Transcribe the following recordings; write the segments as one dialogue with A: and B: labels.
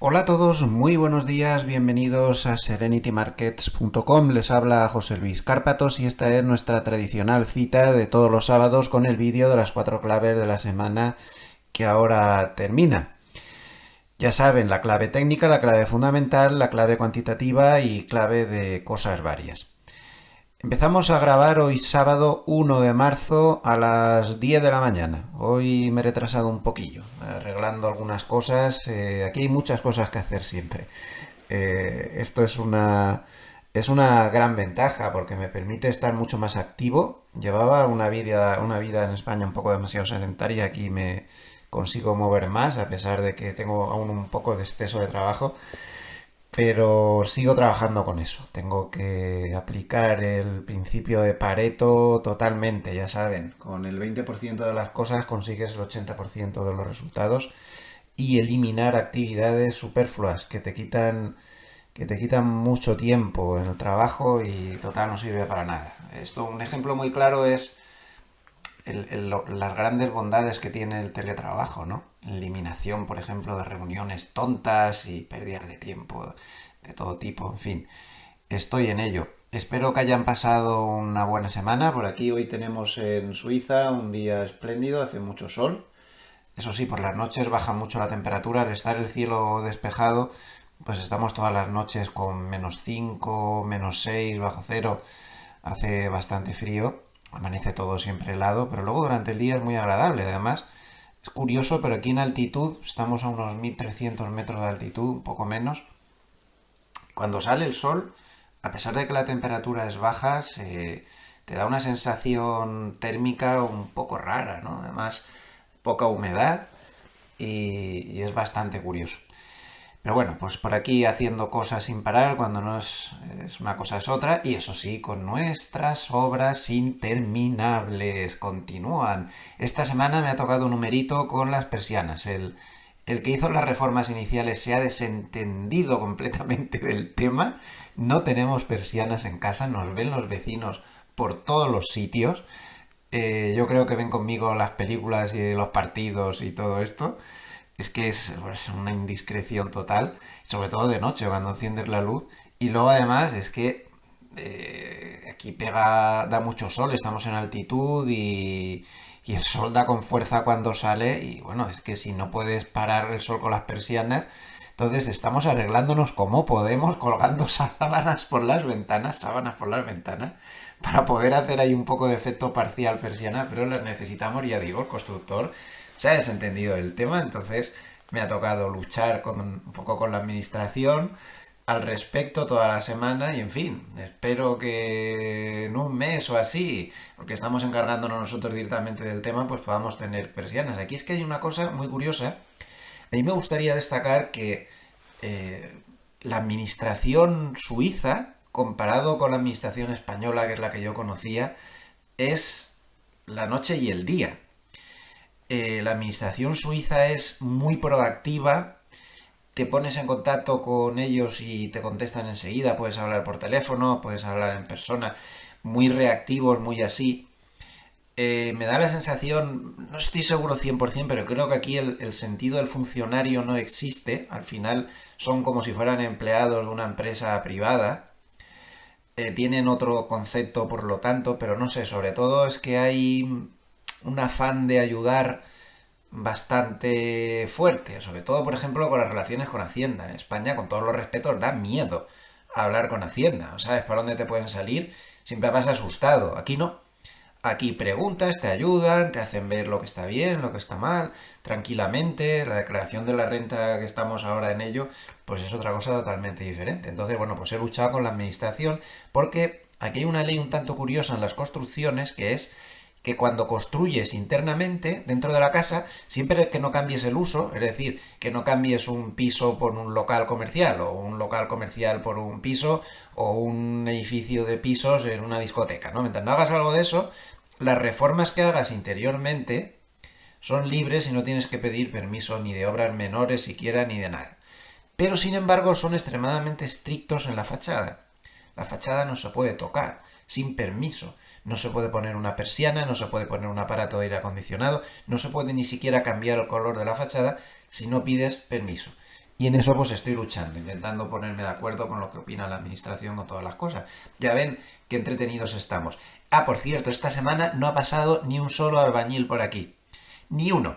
A: Hola a todos, muy buenos días, bienvenidos a serenitymarkets.com. Les habla José Luis Cárpatos y esta es nuestra tradicional cita de todos los sábados con el vídeo de las 4 claves de la semana que ahora termina. Ya saben, la clave técnica, la clave fundamental, la clave cuantitativa y clave de cosas varias. Empezamos a grabar hoy sábado 1 de marzo a las 10 de la mañana. Hoy me he retrasado un poquillo, arreglando algunas cosas. Aquí hay muchas cosas que hacer siempre. Esto es una gran ventaja porque me permite estar mucho más activo. Llevaba una vida en España un poco demasiado sedentaria. Aquí me consigo mover más a pesar de que tengo aún un poco de exceso de trabajo. Pero sigo trabajando con eso. Tengo que aplicar el principio de Pareto totalmente, ya saben. Con el 20% de las cosas consigues el 80% de los resultados y eliminar actividades superfluas que te quitan mucho tiempo en el trabajo y total no sirve para nada. Esto, un ejemplo muy claro es las grandes bondades que tiene el teletrabajo, ¿no? Eliminación, por ejemplo, de reuniones tontas y pérdidas de tiempo de todo tipo, en fin. Estoy en ello. Espero que hayan pasado una buena semana. Por aquí hoy tenemos en Suiza un día espléndido, hace mucho sol. Eso sí, por las noches baja mucho la temperatura. Al estar el cielo despejado, pues estamos todas las noches con -5, -6, bajo cero. Hace bastante frío. Amanece todo siempre helado, pero luego durante el día es muy agradable. Además, es curioso, pero aquí en altitud, estamos a unos 1300 metros de altitud, un poco menos. Cuando sale el sol, a pesar de que la temperatura es baja, te da una sensación térmica un poco rara, ¿no? Además, poca humedad y es bastante curioso. Pero bueno, pues por aquí haciendo cosas sin parar, cuando no es una cosa es otra, y eso sí, con nuestras obras interminables, continúan. Esta semana me ha tocado un numerito con las persianas. El que hizo las reformas iniciales se ha desentendido completamente del tema. No tenemos persianas en casa, nos ven los vecinos por todos los sitios. Yo creo que ven conmigo las películas y los partidos y todo esto. Es que es pues, una indiscreción total, sobre todo de noche cuando enciendes la luz. Y luego además es que aquí da mucho sol, estamos en altitud y el sol da con fuerza cuando sale. Y bueno, es que si no puedes parar el sol con las persianas, entonces estamos arreglándonos como podemos, colgando sábanas por las ventanas, para poder hacer ahí un poco de efecto parcial persiana, pero las necesitamos, ya digo, el constructor se ha desentendido del tema, entonces me ha tocado luchar un poco con la administración al respecto toda la semana y en fin, espero que en un mes o así, porque estamos encargándonos nosotros directamente del tema, pues podamos tener persianas. Aquí es que hay una cosa muy curiosa. A mí me gustaría destacar que eh, la administración suiza, comparado con la administración española, que es la que yo conocía, es la noche y el día. La administración suiza es muy proactiva, te pones en contacto con ellos y te contestan enseguida, puedes hablar por teléfono, puedes hablar en persona, muy reactivos, muy así. Me da la sensación, no estoy seguro 100%, pero creo que aquí el sentido del funcionario no existe. Al final son como si fueran empleados de una empresa privada. Tienen otro concepto, por lo tanto, pero no sé, sobre todo es que hay un afán de ayudar bastante fuerte, sobre todo, por ejemplo, con las relaciones con Hacienda. En España, con todos los respetos, da miedo hablar con Hacienda. ¿Sabes por dónde te pueden salir? Siempre vas asustado. Aquí no. Aquí preguntas, te ayudan, te hacen ver lo que está bien, lo que está mal, tranquilamente. La declaración de la renta que estamos ahora en ello, pues es otra cosa totalmente diferente. Entonces, bueno, pues he luchado con la administración porque aquí hay una ley un tanto curiosa en las construcciones que es que cuando construyes internamente dentro de la casa, siempre que no cambies el uso, es decir, que no cambies un piso por un local comercial o un local comercial por un piso o un edificio de pisos en una discoteca, ¿no? Mientras no hagas algo de eso, las reformas que hagas interiormente son libres y no tienes que pedir permiso ni de obras menores siquiera ni de nada. Pero sin embargo son extremadamente estrictos en la fachada. La fachada no se puede tocar sin permiso. No se puede poner una persiana, no se puede poner un aparato de aire acondicionado, no se puede ni siquiera cambiar el color de la fachada si no pides permiso. Y en eso pues estoy luchando, intentando ponerme de acuerdo con lo que opina la administración con todas las cosas. Ya ven qué entretenidos estamos. Ah, por cierto, esta semana no ha pasado ni un solo albañil por aquí. Ni uno.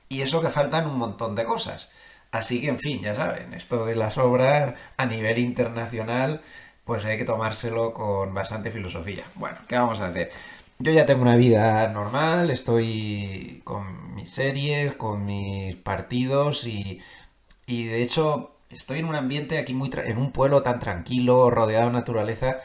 A: Y eso que faltan un montón de cosas. Así que, en fin, ya saben, esto de las obras a nivel internacional, pues hay que tomárselo con bastante filosofía. Bueno, ¿qué vamos a hacer? Yo ya tengo una vida normal, estoy con mis series, con mis partidos y de hecho estoy en un ambiente aquí en un pueblo tan tranquilo, rodeado de naturaleza,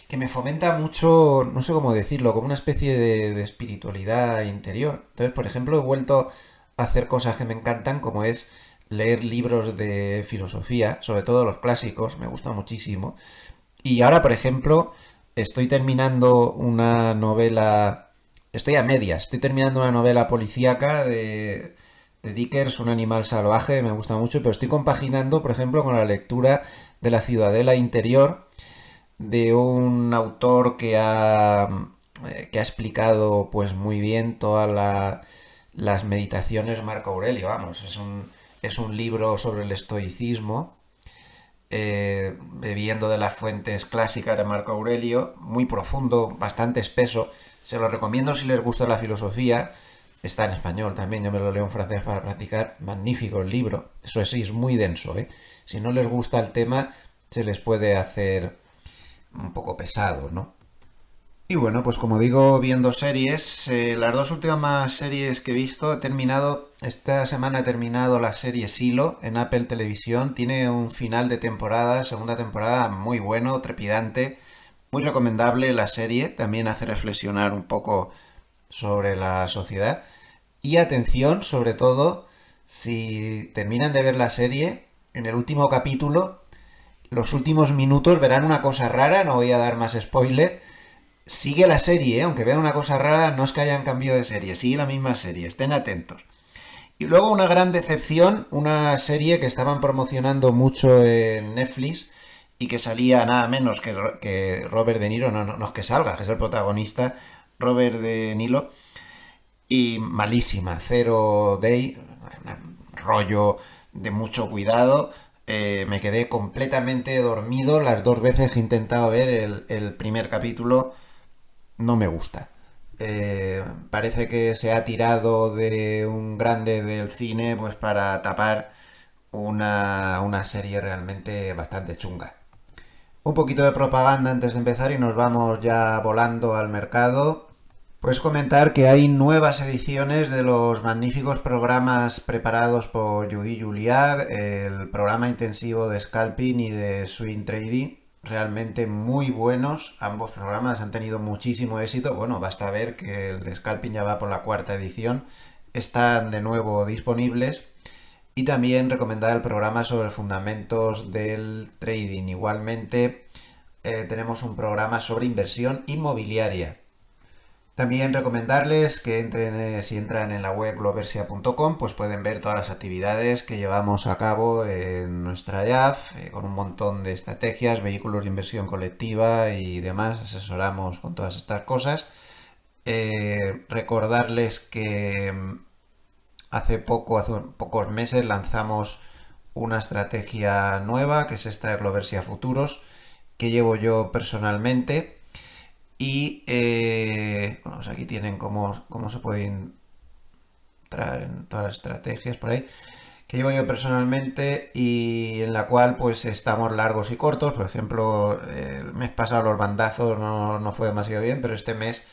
A: que me fomenta mucho, no sé cómo decirlo, como una especie de espiritualidad interior. Entonces, por ejemplo, he vuelto a hacer cosas que me encantan, como es leer libros de filosofía, sobre todo los clásicos, me gusta muchísimo. Y ahora, por ejemplo, estoy terminando una novela, estoy a medias, estoy terminando una novela policíaca de Dickens, Un animal salvaje, me gusta mucho, pero estoy compaginando, por ejemplo, con la lectura de La ciudadela interior, de un autor que ha explicado pues muy bien todas las meditaciones de Marco Aurelio. Vamos, es un libro sobre el estoicismo, bebiendo de las fuentes clásicas de Marco Aurelio, muy profundo, bastante espeso. Se lo recomiendo si les gusta la filosofía. Está en español también, yo me lo leo en francés para practicar. Magnífico el libro. Eso sí, es muy denso, ¿eh? Si no les gusta el tema, se les puede hacer un poco pesado, ¿no? Y bueno, pues como digo, viendo series, las dos últimas series que he visto, esta semana he terminado la serie Silo en Apple Televisión, tiene un final de temporada, segunda temporada muy bueno, trepidante, muy recomendable la serie, también hace reflexionar un poco sobre la sociedad. Y atención, sobre todo, si terminan de ver la serie, en el último capítulo, los últimos minutos verán una cosa rara, no voy a dar más spoiler. Sigue la serie, ¿eh? Aunque vean una cosa rara, no es que hayan cambiado de serie, sigue la misma serie, estén atentos. Y luego una gran decepción, una serie que estaban promocionando mucho en Netflix y que salía nada menos que Robert De Niro, no es que salga, que es el protagonista, Robert De Niro, y malísima, Zero Day, un rollo de mucho cuidado. Me quedé completamente dormido las dos veces que he intentado ver el primer capítulo, no me gusta. Parece que se ha tirado de un grande del cine pues para tapar una serie realmente bastante chunga. Un poquito de propaganda antes de empezar y nos vamos ya volando al mercado. Puedes comentar que hay nuevas ediciones de los magníficos programas preparados por Judy Juliá, el programa intensivo de scalping y de swing trading, realmente muy buenos. Ambos programas han tenido muchísimo éxito. Bueno, basta ver que el de scalping ya va por la cuarta edición. Están de nuevo disponibles. Y también recomendar el programa sobre fundamentos del trading. Igualmente tenemos un programa sobre inversión inmobiliaria. También recomendarles que si entran en la web gloversia.com, pues pueden ver todas las actividades que llevamos a cabo en nuestra IAF, con un montón de estrategias, vehículos de inversión colectiva y demás. Asesoramos con todas estas cosas. Recordarles que hace pocos meses lanzamos una estrategia nueva, que es esta de Gloversia Futuros, que llevo yo personalmente. Y bueno, pues aquí tienen cómo se puede entrar en todas las estrategias por ahí que llevo yo personalmente y en la cual pues estamos largos y cortos. Por ejemplo, el mes pasado los bandazos no fue demasiado bien, pero este mes,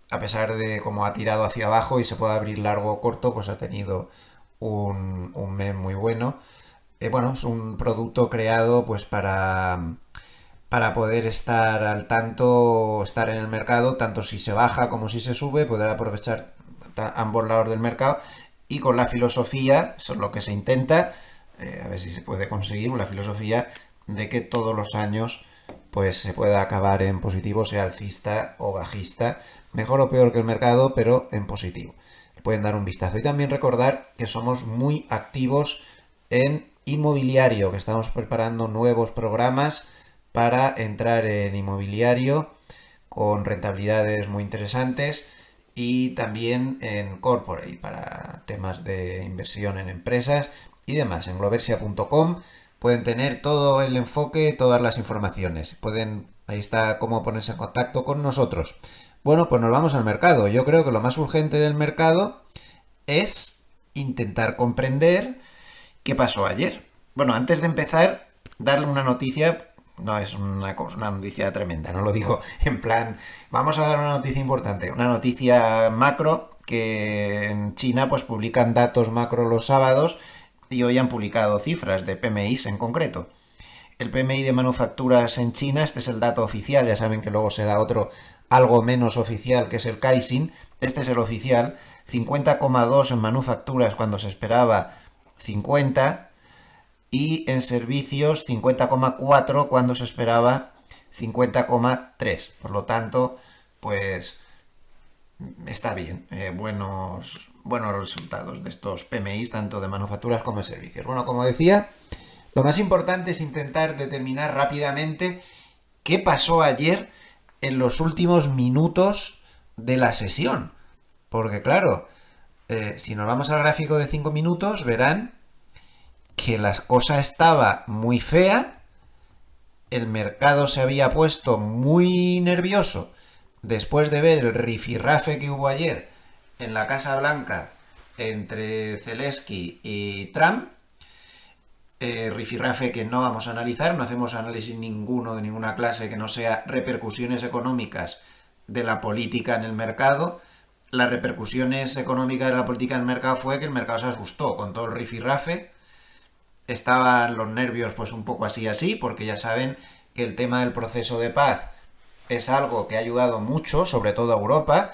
A: a pesar de cómo ha tirado hacia abajo y se puede abrir largo o corto, pues ha tenido un mes muy bueno. Bueno, es un producto creado pues para poder estar al tanto, estar en el mercado, tanto si se baja como si se sube, poder aprovechar ambos lados del mercado y con la filosofía, eso es lo que se intenta, a ver si se puede conseguir, la filosofía de que todos los años pues se pueda acabar en positivo, sea alcista o bajista, mejor o peor que el mercado, pero en positivo. Pueden dar un vistazo. Y también recordar que somos muy activos en inmobiliario, que estamos preparando nuevos programas para entrar en inmobiliario con rentabilidades muy interesantes y también en corporate para temas de inversión en empresas y demás. En globersia.com pueden tener todo el enfoque, todas las informaciones. Ahí está cómo ponerse en contacto con nosotros. Bueno, pues nos vamos al mercado. Yo creo que lo más urgente del mercado es intentar comprender qué pasó ayer. Bueno, antes de empezar, darle una noticia. No es una noticia tremenda, no lo digo en plan, vamos a dar una noticia importante, una noticia macro, que en China pues publican datos macro los sábados y hoy han publicado cifras de PMIs en concreto. El PMI de manufacturas en China, este es el dato oficial, ya saben que luego se da otro algo menos oficial, que es el Caixin, este es el oficial, 50,2 en manufacturas cuando se esperaba 50, y en servicios 50,4 cuando se esperaba 50,3. Por lo tanto, pues está bien, buenos resultados de estos PMIs, tanto de manufacturas como de servicios. Bueno, como decía, lo más importante es intentar determinar rápidamente qué pasó ayer en los últimos minutos de la sesión. Porque claro, si nos vamos al gráfico de 5 minutos, verán que la cosa estaba muy fea, el mercado se había puesto muy nervioso después de ver el rifirrafe que hubo ayer en la Casa Blanca entre Zelensky y Trump. Rifirrafe que no vamos a analizar, no hacemos análisis ninguno de ninguna clase que no sea repercusiones económicas de la política en el mercado. Las repercusiones económicas de la política en el mercado fue que el mercado se asustó con todo el rifirrafe. Estaban los nervios pues un poco así, porque ya saben que el tema del proceso de paz es algo que ha ayudado mucho, sobre todo a Europa.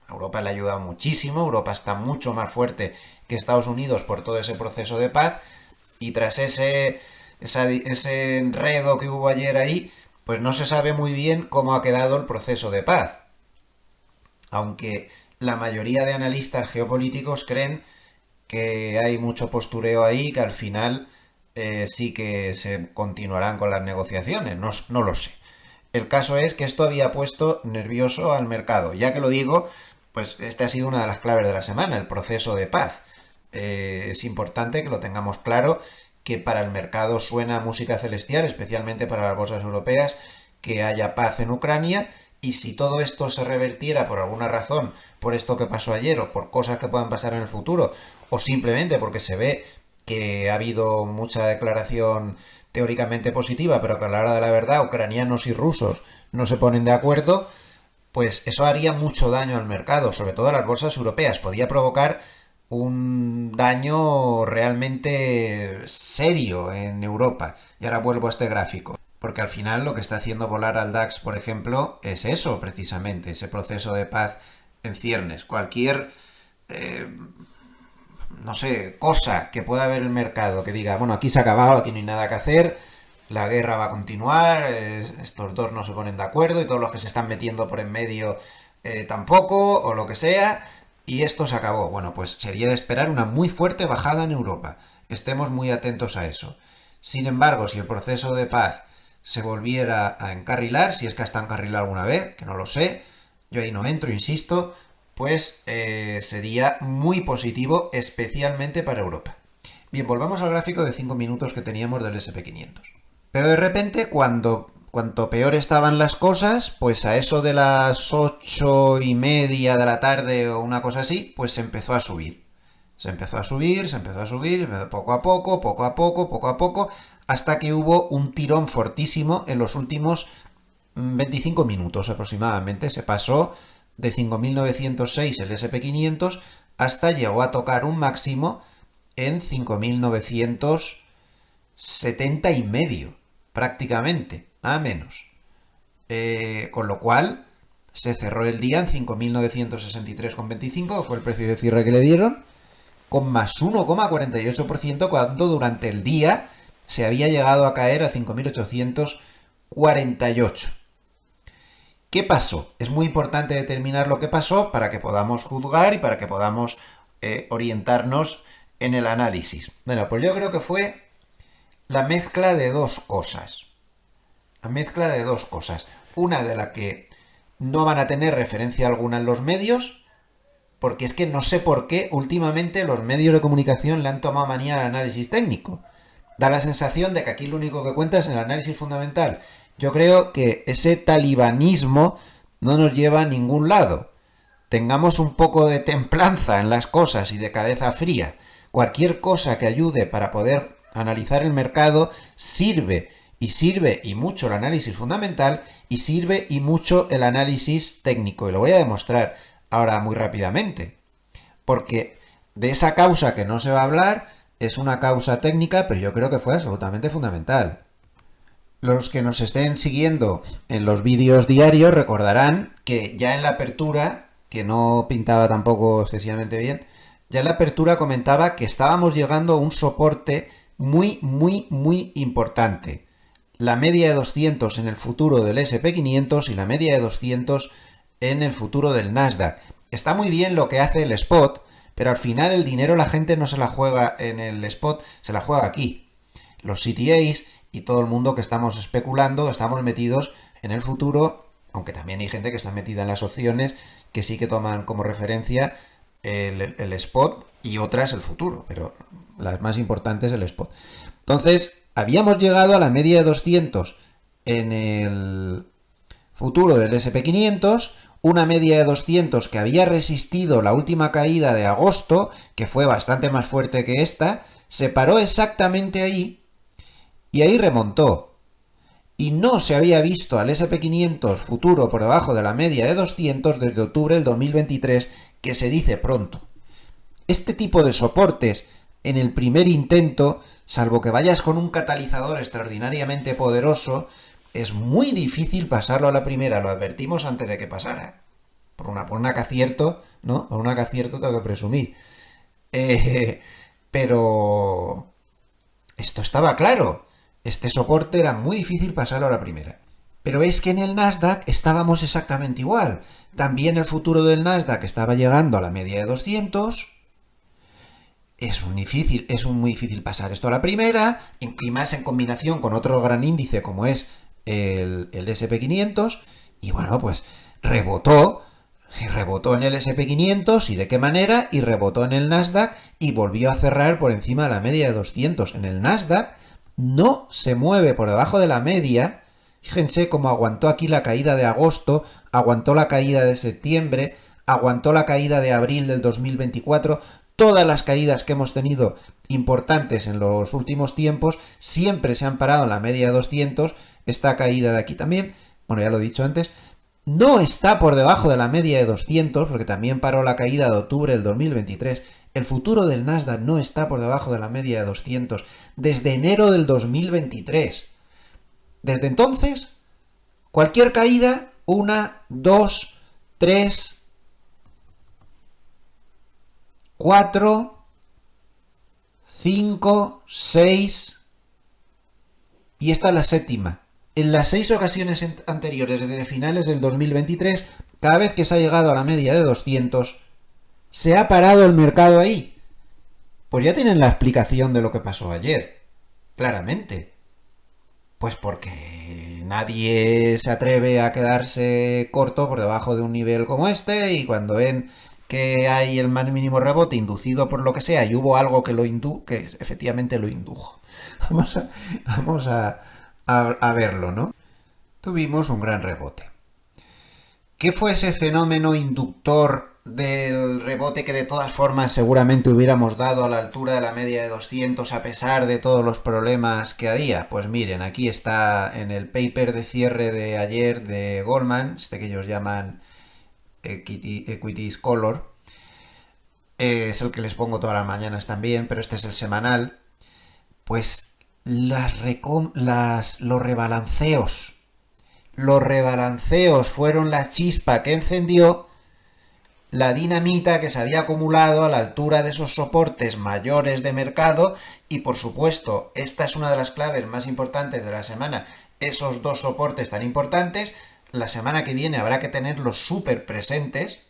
A: A Europa le ha ayudado muchísimo, Europa está mucho más fuerte que Estados Unidos por todo ese proceso de paz, y tras ese enredo que hubo ayer ahí, pues no se sabe muy bien cómo ha quedado el proceso de paz. Aunque la mayoría de analistas geopolíticos creen que hay mucho postureo ahí, que al final sí que se continuarán con las negociaciones, no lo sé. El caso es que esto había puesto nervioso al mercado. Ya que lo digo, pues esta ha sido una de las claves de la semana, el proceso de paz. Es importante que lo tengamos claro, que para el mercado suena música celestial, especialmente para las bolsas europeas, que haya paz en Ucrania. Y si todo esto se revertiera por alguna razón, por esto que pasó ayer o por cosas que puedan pasar en el futuro, o simplemente porque se ve que ha habido mucha declaración teóricamente positiva, pero que a la hora de la verdad ucranianos y rusos no se ponen de acuerdo, pues eso haría mucho daño al mercado, sobre todo a las bolsas europeas. Podía provocar un daño realmente serio en Europa. Y ahora vuelvo a este gráfico. Porque al final lo que está haciendo volar al DAX, por ejemplo, es eso precisamente, ese proceso de paz en ciernes. Cualquier, no sé, cosa que pueda haber el mercado que diga, bueno, aquí se ha acabado, aquí no hay nada que hacer, la guerra va a continuar, estos dos no se ponen de acuerdo y todos los que se están metiendo por en medio tampoco, o lo que sea, y esto se acabó. Bueno, pues sería de esperar una muy fuerte bajada en Europa. Estemos muy atentos a eso. Sin embargo, si el proceso de paz se volviera a encarrilar, si es que hasta encarrilado alguna vez, que no lo sé, yo ahí no entro, insisto, pues sería muy positivo, especialmente para Europa. Bien, volvamos al gráfico de 5 minutos que teníamos del SP500. Pero de repente, cuanto peor estaban las cosas, pues a eso de las 8:30 de la tarde o una cosa así, pues se empezó a subir. Se empezó a subir, poco a poco, hasta que hubo un tirón fortísimo en los últimos 25 minutos aproximadamente. Se pasó de 5.906 el SP500 hasta llegó a tocar un máximo en 5.970 y medio, prácticamente, nada menos. Con lo cual se cerró el día en 5.963,25, fue el precio de cierre que le dieron, con más 1,48% cuando durante el día se había llegado a caer a 5.848. ¿Qué pasó? Es muy importante determinar lo que pasó para que podamos juzgar y para que podamos orientarnos en el análisis. Bueno, pues yo creo que fue la mezcla de dos cosas. La mezcla de dos cosas. Una de la que no van a tener referencia alguna en los medios, porque es que no sé por qué últimamente los medios de comunicación le han tomado manía al análisis técnico. Da la sensación de que aquí lo único que cuenta es el análisis fundamental. Yo creo que ese talibanismo no nos lleva a ningún lado. Tengamos un poco de templanza en las cosas y de cabeza fría. Cualquier cosa que ayude para poder analizar el mercado sirve. Y sirve y mucho el análisis fundamental y sirve y mucho el análisis técnico. Y lo voy a demostrar ahora muy rápidamente. Porque de esa causa que no se va a hablar es una causa técnica, pero yo creo que fue absolutamente fundamental. Los que nos estén siguiendo en los vídeos diarios recordarán que ya en la apertura, que no pintaba tampoco excesivamente bien, ya en la apertura comentaba que estábamos llegando a un soporte muy importante. La media de 200 en el futuro del SP500 y la media de 200 en el futuro del Nasdaq. Está muy bien lo que hace el spot, pero al final el dinero la gente no se la juega en el spot, se la juega aquí. Los CTAs y todo el mundo que estamos especulando estamos metidos en el futuro, aunque también hay gente que está metida en las opciones que sí que toman como referencia el spot y otras el futuro, pero las más importantes el spot. Entonces, habíamos llegado a la media de 200 en el futuro del SP500, una media de 200 que había resistido la última caída de agosto, que fue bastante más fuerte que esta, se paró exactamente ahí y ahí remontó. Y no se había visto al SP500 futuro por debajo de la media de 200 desde octubre del 2023, que se dice pronto. Este tipo de soportes en el primer intento, salvo que vayas con un catalizador extraordinariamente poderoso, es muy difícil pasarlo a la primera, lo advertimos antes de que pasara. Por una que acierto, ¿no? Por una que acierto tengo que presumir. Pero esto estaba claro. Este soporte era muy difícil pasarlo a la primera. Pero es que en el Nasdaq estábamos exactamente igual. También el futuro del Nasdaq estaba llegando a la media de 200. Es muy difícil pasar esto a la primera, y más en combinación con otro gran índice como es el SP500, y bueno, pues rebotó en el SP500, y de qué manera, y rebotó en el Nasdaq, y volvió a cerrar por encima de la media de 200. En el Nasdaq no se mueve por debajo de la media. Fíjense cómo aguantó aquí la caída de agosto, aguantó la caída de septiembre, aguantó la caída de abril del 2024, todas las caídas que hemos tenido importantes en los últimos tiempos siempre se han parado en la media de 200, esta caída de aquí también, bueno, ya lo he dicho antes, no está por debajo de la media de 200, porque también paró la caída de octubre del 2023, el futuro del Nasdaq no está por debajo de la media de 200, desde enero del 2023. Desde entonces, cualquier caída, 1, 2, 3, 4, 5, 6 y esta es la séptima. En las 6 ocasiones anteriores, desde finales del 2023, cada vez que se ha llegado a la media de 200, se ha parado el mercado ahí. Pues ya tienen la explicación de lo que pasó ayer, claramente. Pues porque nadie se atreve a quedarse corto por debajo de un nivel como este, y cuando ven que hay el más mínimo rebote inducido por lo que sea y hubo algo que que efectivamente lo indujo. Vamos a verlo, ¿no? Tuvimos un gran rebote. ¿Qué fue ese fenómeno inductor del rebote que de todas formas seguramente hubiéramos dado a la altura de la media de 200 a pesar de todos los problemas que había? Pues miren, aquí está en el paper de cierre de ayer de Goldman, que ellos llaman Equity Color, es el que les pongo todas las mañanas también, pero este es el semanal. Pues los rebalanceos fueron la chispa que encendió la dinamita que se había acumulado a la altura de esos soportes mayores de mercado, y por supuesto esta es una de las claves más importantes de la semana, esos dos soportes tan importantes. La semana que viene habrá que tenerlos súper presentes.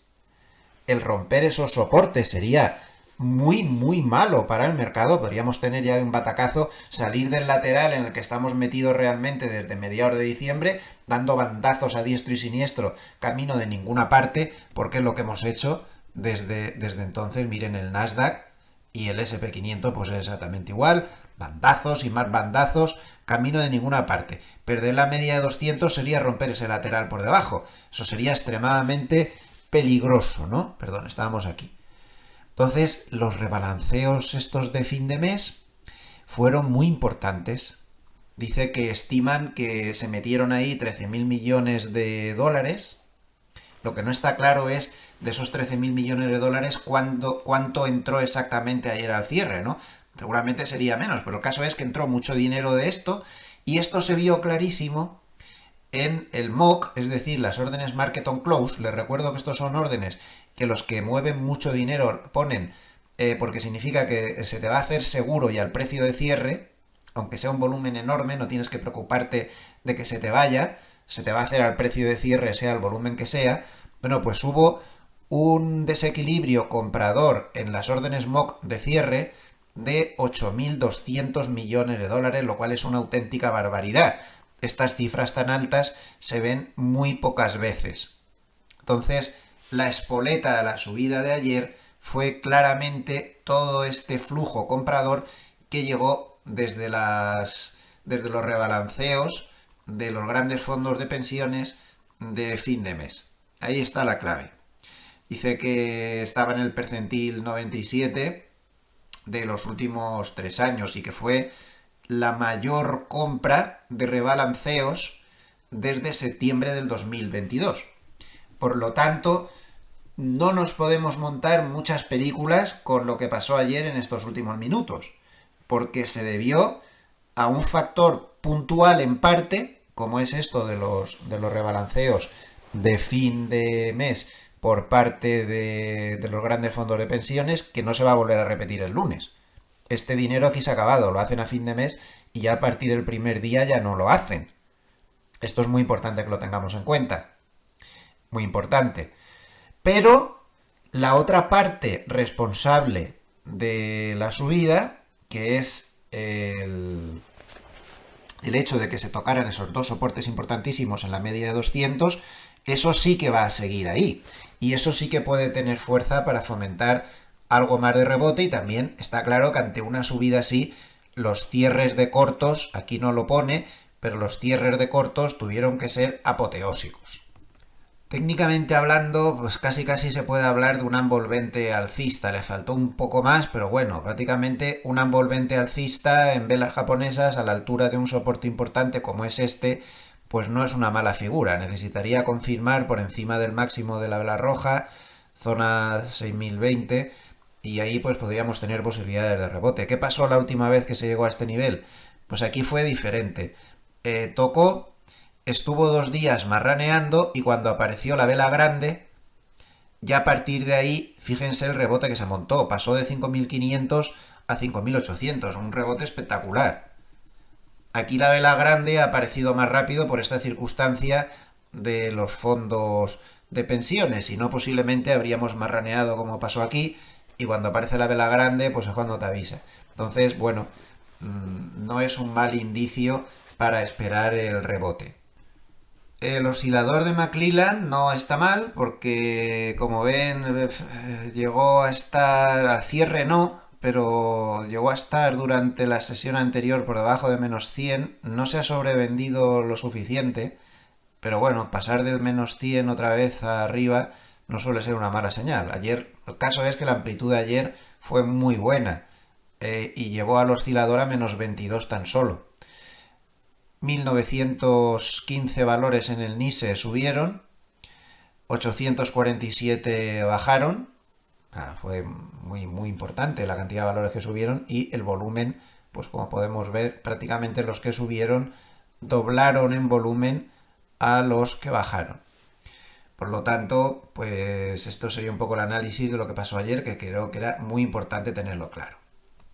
A: El romper esos soportes sería muy malo para el mercado. Podríamos tener ya un batacazo, salir del lateral en el que estamos metidos realmente desde mediados de diciembre, dando bandazos a diestro y siniestro, camino de ninguna parte, porque es lo que hemos hecho Desde entonces, miren el Nasdaq y el SP500 pues es exactamente igual, bandazos y más bandazos, camino de ninguna parte. Perder la media de 200 sería romper ese lateral por debajo, eso sería extremadamente peligroso, ¿no? Perdón, estábamos aquí. Entonces, los rebalanceos estos de fin de mes fueron muy importantes. Dice que estiman que se metieron ahí 13.000 millones de dólares. Lo que no está claro es de esos 13.000 millones de dólares cuánto entró exactamente ayer al cierre, ¿no? Seguramente sería menos, pero el caso es que entró mucho dinero de esto y esto se vio clarísimo en el MOC, es decir, las órdenes Market on Close. Les recuerdo que estos son órdenes que los que mueven mucho dinero ponen porque significa que se te va a hacer seguro y al precio de cierre, aunque sea un volumen enorme, no tienes que preocuparte de que se te vaya, se te va a hacer al precio de cierre, sea el volumen que sea. Bueno, pues hubo un desequilibrio comprador en las órdenes MOC de cierre de 8.200 millones de dólares, lo cual es una auténtica barbaridad. Estas cifras tan altas se ven muy pocas veces. Entonces, la espoleta de la subida de ayer fue claramente todo este flujo comprador que llegó desde los rebalanceos de los grandes fondos de pensiones de fin de mes. Ahí está la clave. Dice que estaba en el percentil 97 de los últimos 3 años y que fue la mayor compra de rebalanceos desde septiembre del 2022. Por lo tanto, no nos podemos montar muchas películas con lo que pasó ayer en estos últimos minutos, porque se debió a un factor puntual en parte, como es esto de los rebalanceos de fin de mes por parte de los grandes fondos de pensiones, que no se va a volver a repetir el lunes. Este dinero aquí se ha acabado, lo hacen a fin de mes y ya a partir del primer día ya no lo hacen. Esto es muy importante que lo tengamos en cuenta. Muy importante. Pero la otra parte responsable de la subida, que es el hecho de que se tocaran esos dos soportes importantísimos en la media de 200, eso sí que va a seguir ahí. Y eso sí que puede tener fuerza para fomentar algo más de rebote, y también está claro que ante una subida así, los cierres de cortos, aquí no lo pone, pero los cierres de cortos tuvieron que ser apoteósicos. Técnicamente hablando, pues casi se puede hablar de un envolvente alcista. Le faltó un poco más, pero bueno, prácticamente un envolvente alcista en velas japonesas a la altura de un soporte importante como es este, pues no es una mala figura. Necesitaría confirmar por encima del máximo de la vela roja, zona 6020, y ahí pues podríamos tener posibilidades de rebote. ¿Qué pasó la última vez que se llegó a este nivel? Pues aquí fue diferente. Tocó, estuvo 2 días marraneando y cuando apareció la vela grande, ya a partir de ahí, fíjense el rebote que se montó. Pasó de 5.500 a 5.800, un rebote espectacular. Aquí la vela grande ha aparecido más rápido por esta circunstancia de los fondos de pensiones, si no posiblemente habríamos marraneado como pasó aquí, y cuando aparece la vela grande pues es cuando te avisa. Entonces, bueno, no es un mal indicio para esperar el rebote. El oscilador de McClelland no está mal porque, como ven, llegó a estar al cierre, no, pero llegó a estar durante la sesión anterior por debajo de menos 100. No se ha sobrevendido lo suficiente, pero bueno, pasar del menos 100 otra vez arriba no suele ser una mala señal. Ayer, el caso es que la amplitud de ayer fue muy buena y llevó al oscilador a menos 22 tan solo. 1915 valores en el NISE subieron, 847 bajaron. Fue muy importante la cantidad de valores que subieron, y el volumen, pues como podemos ver, prácticamente los que subieron doblaron en volumen a los que bajaron. Por lo tanto, pues esto sería un poco el análisis de lo que pasó ayer, que creo que era muy importante tenerlo claro.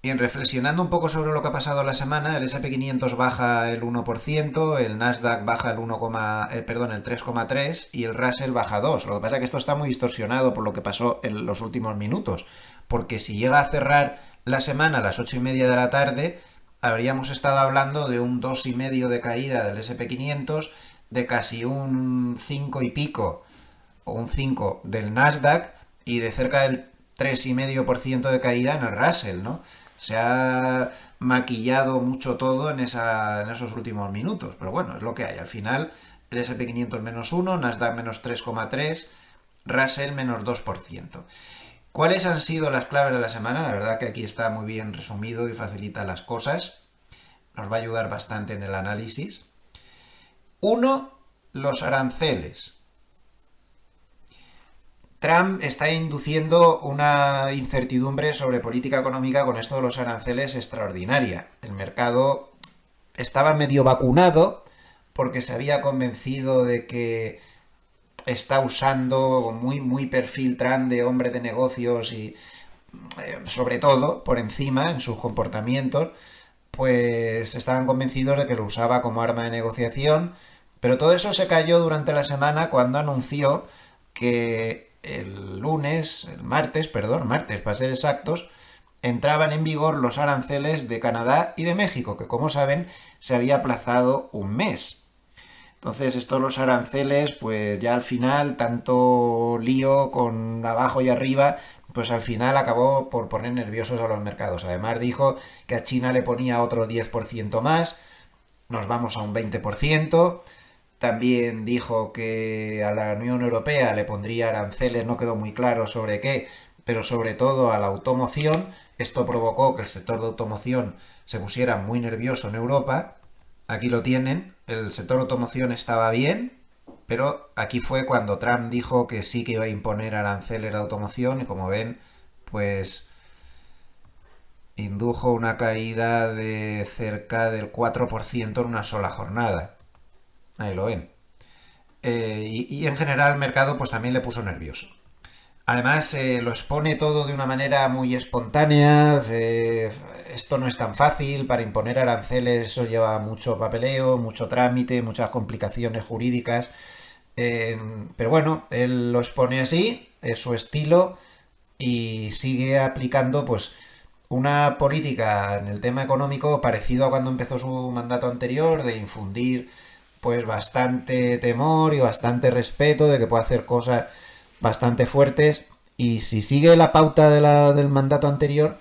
A: Bien, reflexionando un poco sobre lo que ha pasado la semana, el S&P 500 baja el 1%, el Nasdaq baja el 3,3% y el Russell baja 2%. Lo que pasa es que esto está muy distorsionado por lo que pasó en los últimos minutos, porque si llega a cerrar la semana a las 8:30 de la tarde, habríamos estado hablando de un 2,5% de caída del S&P 500, de casi un 5 y pico o un 5 del Nasdaq, y de cerca del 3,5% de caída en el Russell, ¿no? Se ha maquillado mucho todo en esos últimos minutos, pero bueno, es lo que hay. Al final, el S&P 500 -1, Nasdaq -3,3%, Russell -2%. ¿Cuáles han sido las claves de la semana? La verdad que aquí está muy bien resumido y facilita las cosas. Nos va a ayudar bastante en el análisis. 1. Los aranceles. Trump está induciendo una incertidumbre sobre política económica con esto de los aranceles extraordinaria. El mercado estaba medio vacunado porque se había convencido de que está usando muy perfil Trump de hombre de negocios y sobre todo por encima en sus comportamientos, pues estaban convencidos de que lo usaba como arma de negociación, pero todo eso se cayó durante la semana cuando anunció que martes para ser exactos, entraban en vigor los aranceles de Canadá y de México, que como saben se había aplazado un mes. Entonces estos los aranceles, pues ya al final, tanto lío con abajo y arriba, pues al final acabó por poner nerviosos a los mercados. Además dijo que a China le ponía otro 10% más, nos vamos a un 20%. También dijo que a la Unión Europea le pondría aranceles, no quedó muy claro sobre qué, pero sobre todo a la automoción. Esto provocó que el sector de automoción se pusiera muy nervioso en Europa. Aquí lo tienen, el sector automoción estaba bien, pero aquí fue cuando Trump dijo que sí que iba a imponer aranceles de automoción y como ven, pues indujo una caída de cerca del 4% en una sola jornada. Ahí lo ven. Y en general el mercado pues también le puso nervioso. Además lo expone todo de una manera muy espontánea. Esto no es tan fácil. Para imponer aranceles eso lleva mucho papeleo, mucho trámite, muchas complicaciones jurídicas. Pero bueno, él lo expone así, es su estilo y sigue aplicando pues una política en el tema económico parecido a cuando empezó su mandato anterior, de infundir pues bastante temor y bastante respeto, de que puede hacer cosas bastante fuertes, y si sigue la pauta del mandato anterior,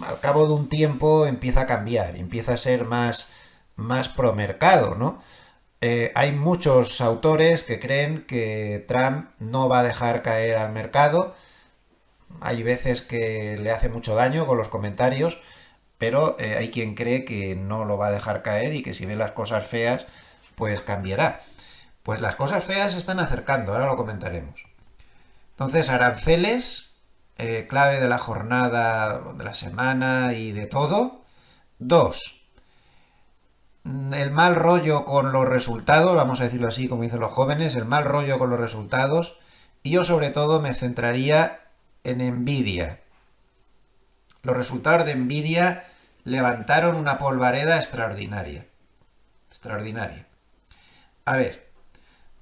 A: al cabo de un tiempo empieza a cambiar, empieza a ser más pro mercado, ¿no? Hay muchos autores que creen que Trump no va a dejar caer al mercado. Hay veces que le hace mucho daño con los comentarios, pero hay quien cree que no lo va a dejar caer y que si ve las cosas feas, pues cambiará. Pues las cosas feas se están acercando, ahora lo comentaremos. Entonces, aranceles, clave de la jornada, de la semana y de todo. 2. El mal rollo con los resultados, vamos a decirlo así como dicen los jóvenes, el mal rollo con los resultados. Y yo sobre todo me centraría en Nvidia. Los resultados de Nvidia levantaron una polvareda extraordinaria. Extraordinaria. A ver,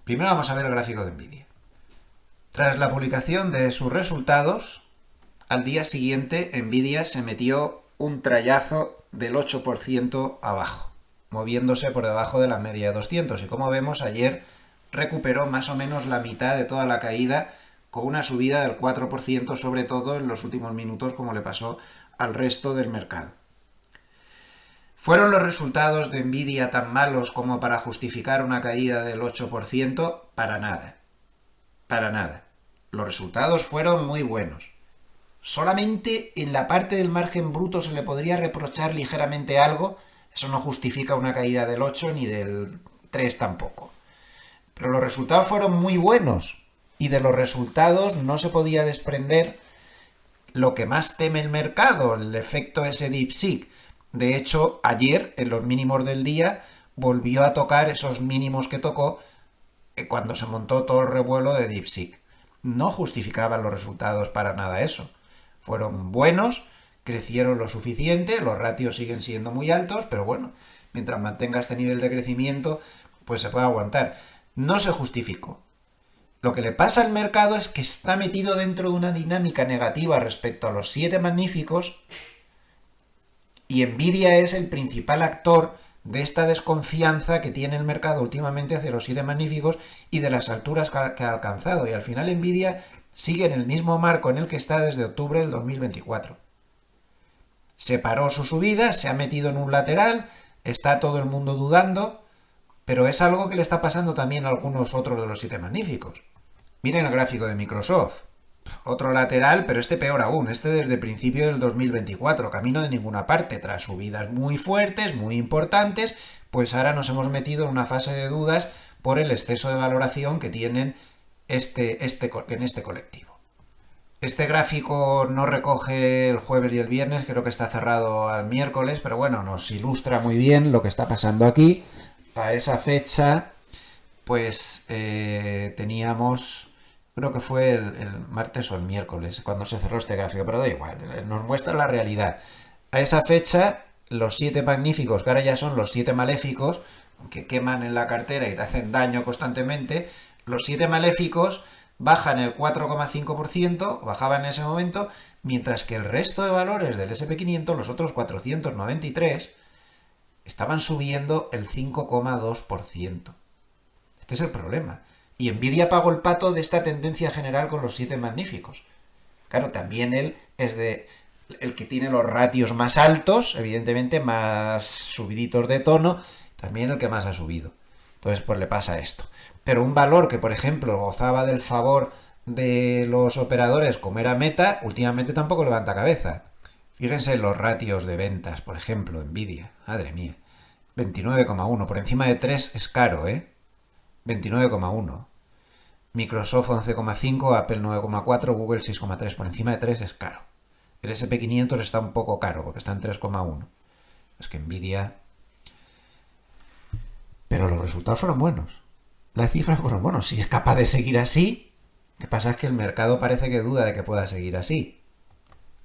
A: primero vamos a ver el gráfico de Nvidia. Tras la publicación de sus resultados, al día siguiente Nvidia se metió un trayazo del 8% abajo, moviéndose por debajo de la media de 200. Y como vemos, ayer recuperó más o menos la mitad de toda la caída, con una subida del 4%, sobre todo en los últimos minutos, como le pasó al resto del mercado. ¿Fueron los resultados de Nvidia tan malos como para justificar una caída del 8%? Para nada. Para nada. Los resultados fueron muy buenos. Solamente en la parte del margen bruto se le podría reprochar ligeramente algo. Eso no justifica una caída del 8 ni del 3 tampoco. Pero los resultados fueron muy buenos. Y de los resultados no se podía desprender lo que más teme el mercado, el efecto ese DeepSeek. De hecho, ayer, en los mínimos del día, volvió a tocar esos mínimos que tocó cuando se montó todo el revuelo de DeepSeek. No justificaban los resultados para nada eso. Fueron buenos, crecieron lo suficiente, los ratios siguen siendo muy altos, pero bueno, mientras mantenga este nivel de crecimiento, pues se puede aguantar. No se justificó. Lo que le pasa al mercado es que está metido dentro de una dinámica negativa respecto a los 7 magníficos, y Nvidia es el principal actor de esta desconfianza que tiene el mercado últimamente hacia los 7 magníficos y de las alturas que ha alcanzado. Y al final Nvidia sigue en el mismo marco en el que está desde octubre del 2024. Separó su subida, se ha metido en un lateral, está todo el mundo dudando, pero es algo que le está pasando también a algunos otros de los 7 magníficos. Miren el gráfico de Microsoft. Otro lateral, pero este peor aún, este desde principio del 2024, camino de ninguna parte, tras subidas muy fuertes, muy importantes, pues ahora nos hemos metido en una fase de dudas por el exceso de valoración que tienen en este colectivo. Este gráfico no recoge el jueves y el viernes, creo que está cerrado al miércoles, pero bueno, nos ilustra muy bien lo que está pasando aquí. A esa fecha, pues teníamos, creo que fue el martes o el miércoles, cuando se cerró este gráfico, pero da igual, nos muestra la realidad. A esa fecha, los 7 magníficos, que ahora ya son los 7 maléficos, que queman en la cartera y te hacen daño constantemente, los 7 maléficos bajan el 4,5%, bajaban en ese momento, mientras que el resto de valores del SP500, los otros 493, estaban subiendo el 5,2%. Este es el problema. Y Nvidia pagó el pato de esta tendencia general con los 7 magníficos. Claro, también él es el que tiene los ratios más altos, evidentemente más subiditos de tono, también el que más ha subido. Entonces, pues le pasa esto. Pero un valor que, por ejemplo, gozaba del favor de los operadores como era Meta, últimamente tampoco levanta cabeza. Fíjense en los ratios de ventas, por ejemplo, Nvidia. Madre mía. 29,1. Por encima de 3 es caro, ¿eh? 29,1. Microsoft 11,5, Apple 9,4, Google 6,3. Por encima de 3 es caro. El SP500 está un poco caro porque está en 3,1. Es que Nvidia... Pero los resultados fueron buenos. Las cifras fueron buenas. Si es capaz de seguir así, lo que pasa es que el mercado parece que duda de que pueda seguir así.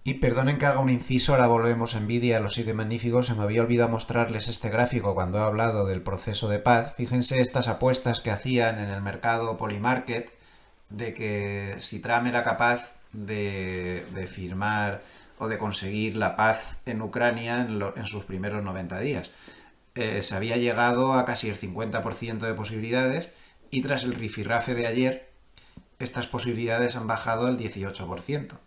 A: Y perdonen que haga un inciso, ahora volvemos a Nvidia, a los 7 magníficos. Se me había olvidado mostrarles este gráfico cuando he hablado del proceso de paz. Fíjense estas apuestas que hacían en el mercado Polymarket de que si Trump era capaz de firmar o de conseguir la paz en Ucrania en sus primeros 90 días. Se había llegado a casi el 50% de posibilidades y tras el rifirrafe de ayer, estas posibilidades han bajado al 18%.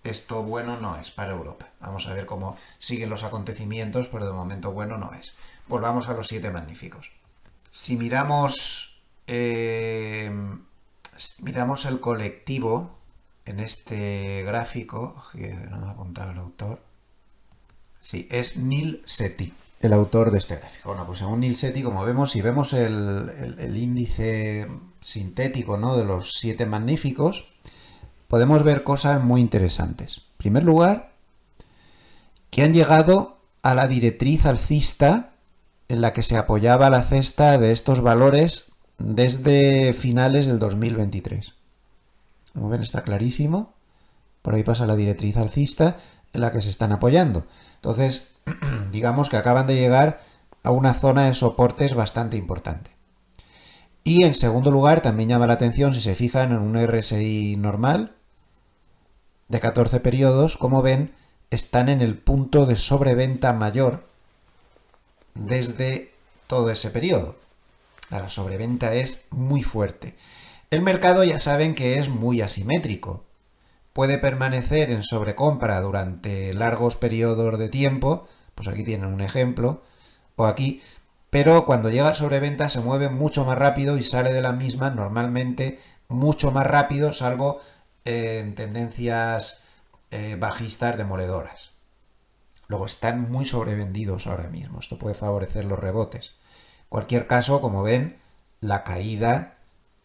A: Esto bueno no es para Europa. Vamos a ver cómo siguen los acontecimientos, pero de momento bueno no es. Volvamos a los 7 magníficos. Si miramos el colectivo en este gráfico, que no me ha apuntado el autor, sí, es Neil Sethi, el autor de este gráfico. Bueno, pues según Neil Sethi, como vemos, si vemos el índice sintético, ¿no?, de los 7 magníficos, podemos ver cosas muy interesantes. En primer lugar, que han llegado a la directriz alcista en la que se apoyaba la cesta de estos valores desde finales del 2023. Como ven, está clarísimo. Por ahí pasa la directriz alcista en la que se están apoyando. Entonces, digamos que acaban de llegar a una zona de soportes bastante importante. Y en segundo lugar, también llama la atención, si se fijan en un RSI normal de 14 periodos, como ven, están en el punto de sobreventa mayor desde todo ese periodo. La sobreventa es muy fuerte. El mercado ya saben que es muy asimétrico. Puede permanecer en sobrecompra durante largos periodos de tiempo, pues aquí tienen un ejemplo, o aquí, pero cuando llega a sobreventa se mueve mucho más rápido y sale de la misma normalmente mucho más rápido, salvo en tendencias bajistas demoledoras. Luego están muy sobrevendidos ahora mismo, esto puede favorecer los rebotes. En cualquier caso, como ven, la caída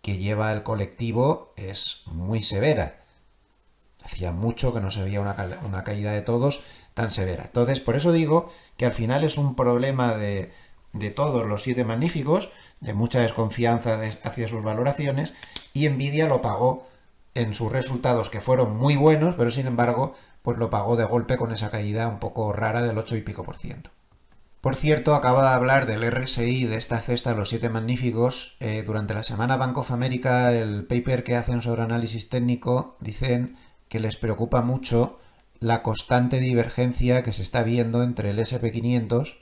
A: que lleva el colectivo es muy severa. Hacía mucho que no se veía una caída de todos tan severa. Entonces, por eso digo que al final es un problema de todos los 7 magníficos, de mucha desconfianza hacia sus valoraciones, y Nvidia lo pagó en sus resultados, que fueron muy buenos, pero sin embargo, pues lo pagó de golpe con esa caída un poco rara del 8 y pico por ciento. Por cierto, acaba de hablar del RSI, de esta cesta de los 7 magníficos. Durante la semana Bank of America, el paper que hacen sobre análisis técnico, dicen que les preocupa mucho la constante divergencia que se está viendo entre el SP500,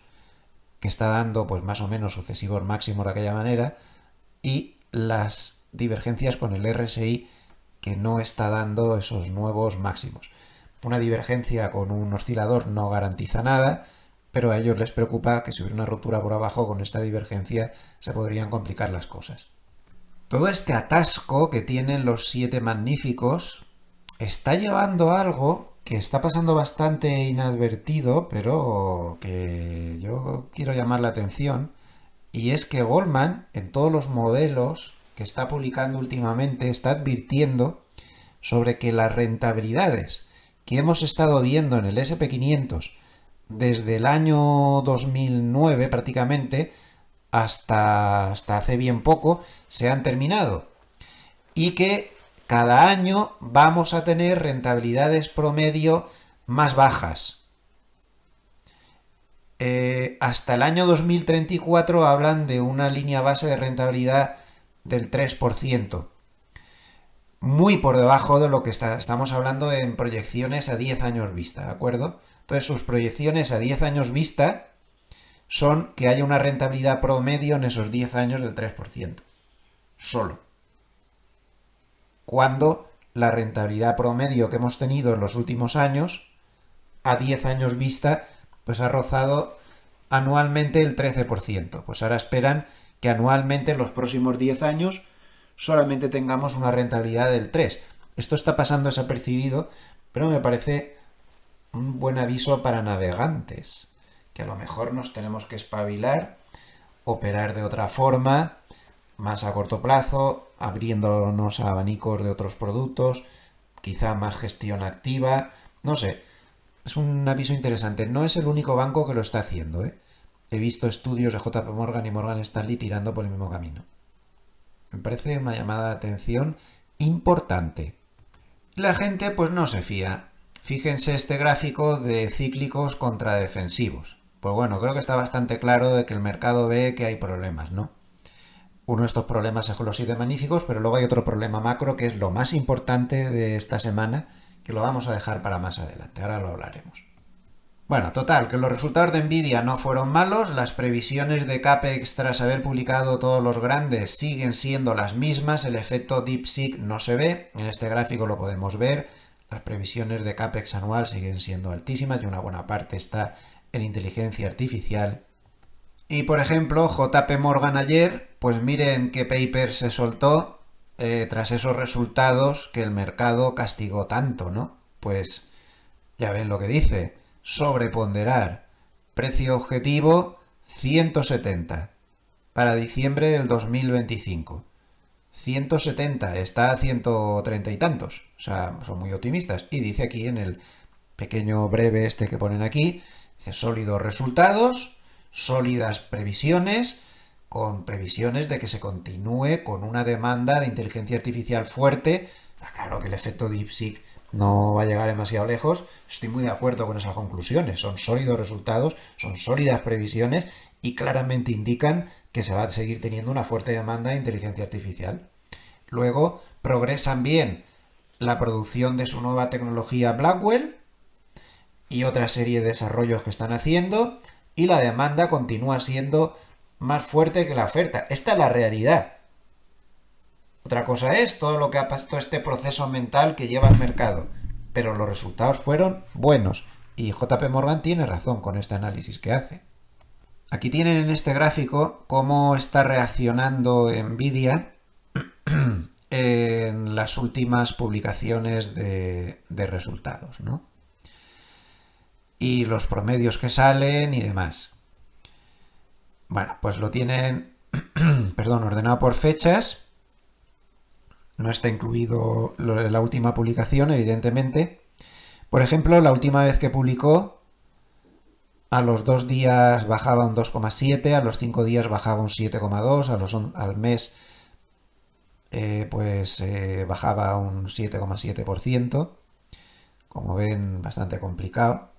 A: que está dando pues más o menos sucesivos máximos de aquella manera, y las divergencias con el RSI que no está dando esos nuevos máximos. Una divergencia con un oscilador no garantiza nada, pero a ellos les preocupa que si hubiera una ruptura por abajo con esta divergencia se podrían complicar las cosas. Todo este atasco que tienen los 7 magníficos está llevando a algo que está pasando bastante inadvertido, pero que yo quiero llamar la atención, y es que Goldman, en todos los modelos que está publicando últimamente, está advirtiendo sobre que las rentabilidades que hemos estado viendo en el SP500 desde el año 2009 prácticamente hasta hace bien poco se han terminado, y que cada año vamos a tener rentabilidades promedio más bajas. Hasta el año 2034 hablan de una línea base de rentabilidad del 3%, muy por debajo de lo que estamos hablando en proyecciones a 10 años vista, ¿de acuerdo? Entonces sus proyecciones a 10 años vista son que haya una rentabilidad promedio en esos 10 años del 3%. Solo. Cuando la rentabilidad promedio que hemos tenido en los últimos años, a 10 años vista, pues ha rozado anualmente el 13%. Pues ahora esperan que anualmente en los próximos 10 años solamente tengamos una rentabilidad del 3%. Esto está pasando desapercibido, pero me parece un buen aviso para navegantes, que a lo mejor nos tenemos que espabilar, operar de otra forma, más a corto plazo, abriéndonos a abanicos de otros productos, quizá más gestión activa, no sé. Es un aviso interesante. No es el único banco que lo está haciendo, ¿eh? He visto estudios de JP Morgan y Morgan Stanley tirando por el mismo camino. Me parece una llamada de atención importante. La gente pues no se fía. Fíjense este gráfico de cíclicos contra defensivos. Pues bueno, creo que está bastante claro de que el mercado ve que hay problemas, ¿no? Uno de estos problemas es con los 7 magníficos, pero luego hay otro problema macro que es lo más importante de esta semana, que lo vamos a dejar para más adelante. Ahora lo hablaremos. Bueno, total, que los resultados de Nvidia no fueron malos, las previsiones de CAPEX tras haber publicado todos los grandes siguen siendo las mismas, el efecto DeepSeek no se ve, en este gráfico lo podemos ver, las previsiones de CAPEX anual siguen siendo altísimas y una buena parte está en inteligencia artificial. Y por ejemplo, JP Morgan ayer, pues miren qué paper se soltó tras esos resultados que el mercado castigó tanto, ¿no? Pues ya ven lo que dice, sobreponderar, precio objetivo 170 para diciembre del 2025. 170 está a 130 y tantos, o sea, son muy optimistas. Y dice aquí en el pequeño breve este que ponen aquí, dice sólidos resultados, sólidas previsiones, con previsiones de que se continúe con una demanda de inteligencia artificial fuerte. Está claro que el efecto DeepSeek no va a llegar demasiado lejos. Estoy muy de acuerdo con esas conclusiones. Son sólidos resultados, son sólidas previsiones y claramente indican que se va a seguir teniendo una fuerte demanda de inteligencia artificial. Luego progresan bien la producción de su nueva tecnología Blackwell y otra serie de desarrollos que están haciendo, y la demanda continúa siendo más fuerte que la oferta. Esta es la realidad. Otra cosa es todo lo que ha pasado, todo este proceso mental que lleva al mercado. Pero los resultados fueron buenos. Y JP Morgan tiene razón con este análisis que hace. Aquí tienen en este gráfico cómo está reaccionando Nvidia en las últimas publicaciones de resultados, ¿no? Y los promedios que salen y demás. Bueno, pues lo tienen, perdón, ordenado por fechas. No está incluido lo de la última publicación, evidentemente. Por ejemplo, la última vez que publicó, a los 2 días bajaba un 2,7, a los 5 días bajaba un 7,2, al mes bajaba un 7,7%. Como ven, bastante complicado.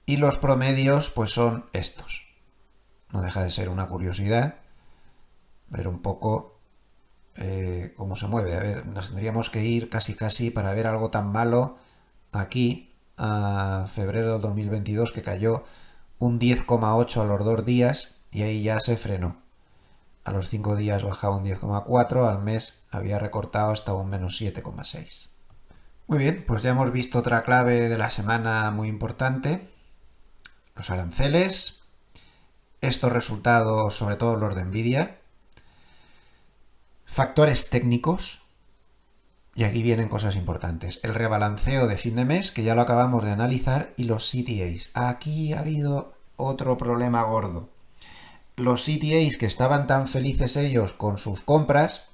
A: Y los promedios pues son estos. No deja de ser una curiosidad ver un poco cómo se mueve. A ver, nos tendríamos que ir casi para ver algo tan malo aquí a febrero del 2022, que cayó un 10,8 a los 2 días y ahí ya se frenó. A los 5 días bajaba un 10,4, al mes había recortado hasta un menos 7,6. Muy bien, pues ya hemos visto otra clave de la semana muy importante, los aranceles, estos resultados, sobre todo los de Nvidia, factores técnicos, y aquí vienen cosas importantes, el rebalanceo de fin de mes, que ya lo acabamos de analizar, y los CTAs. Aquí ha habido otro problema gordo. Los CTAs, que estaban tan felices ellos con sus compras,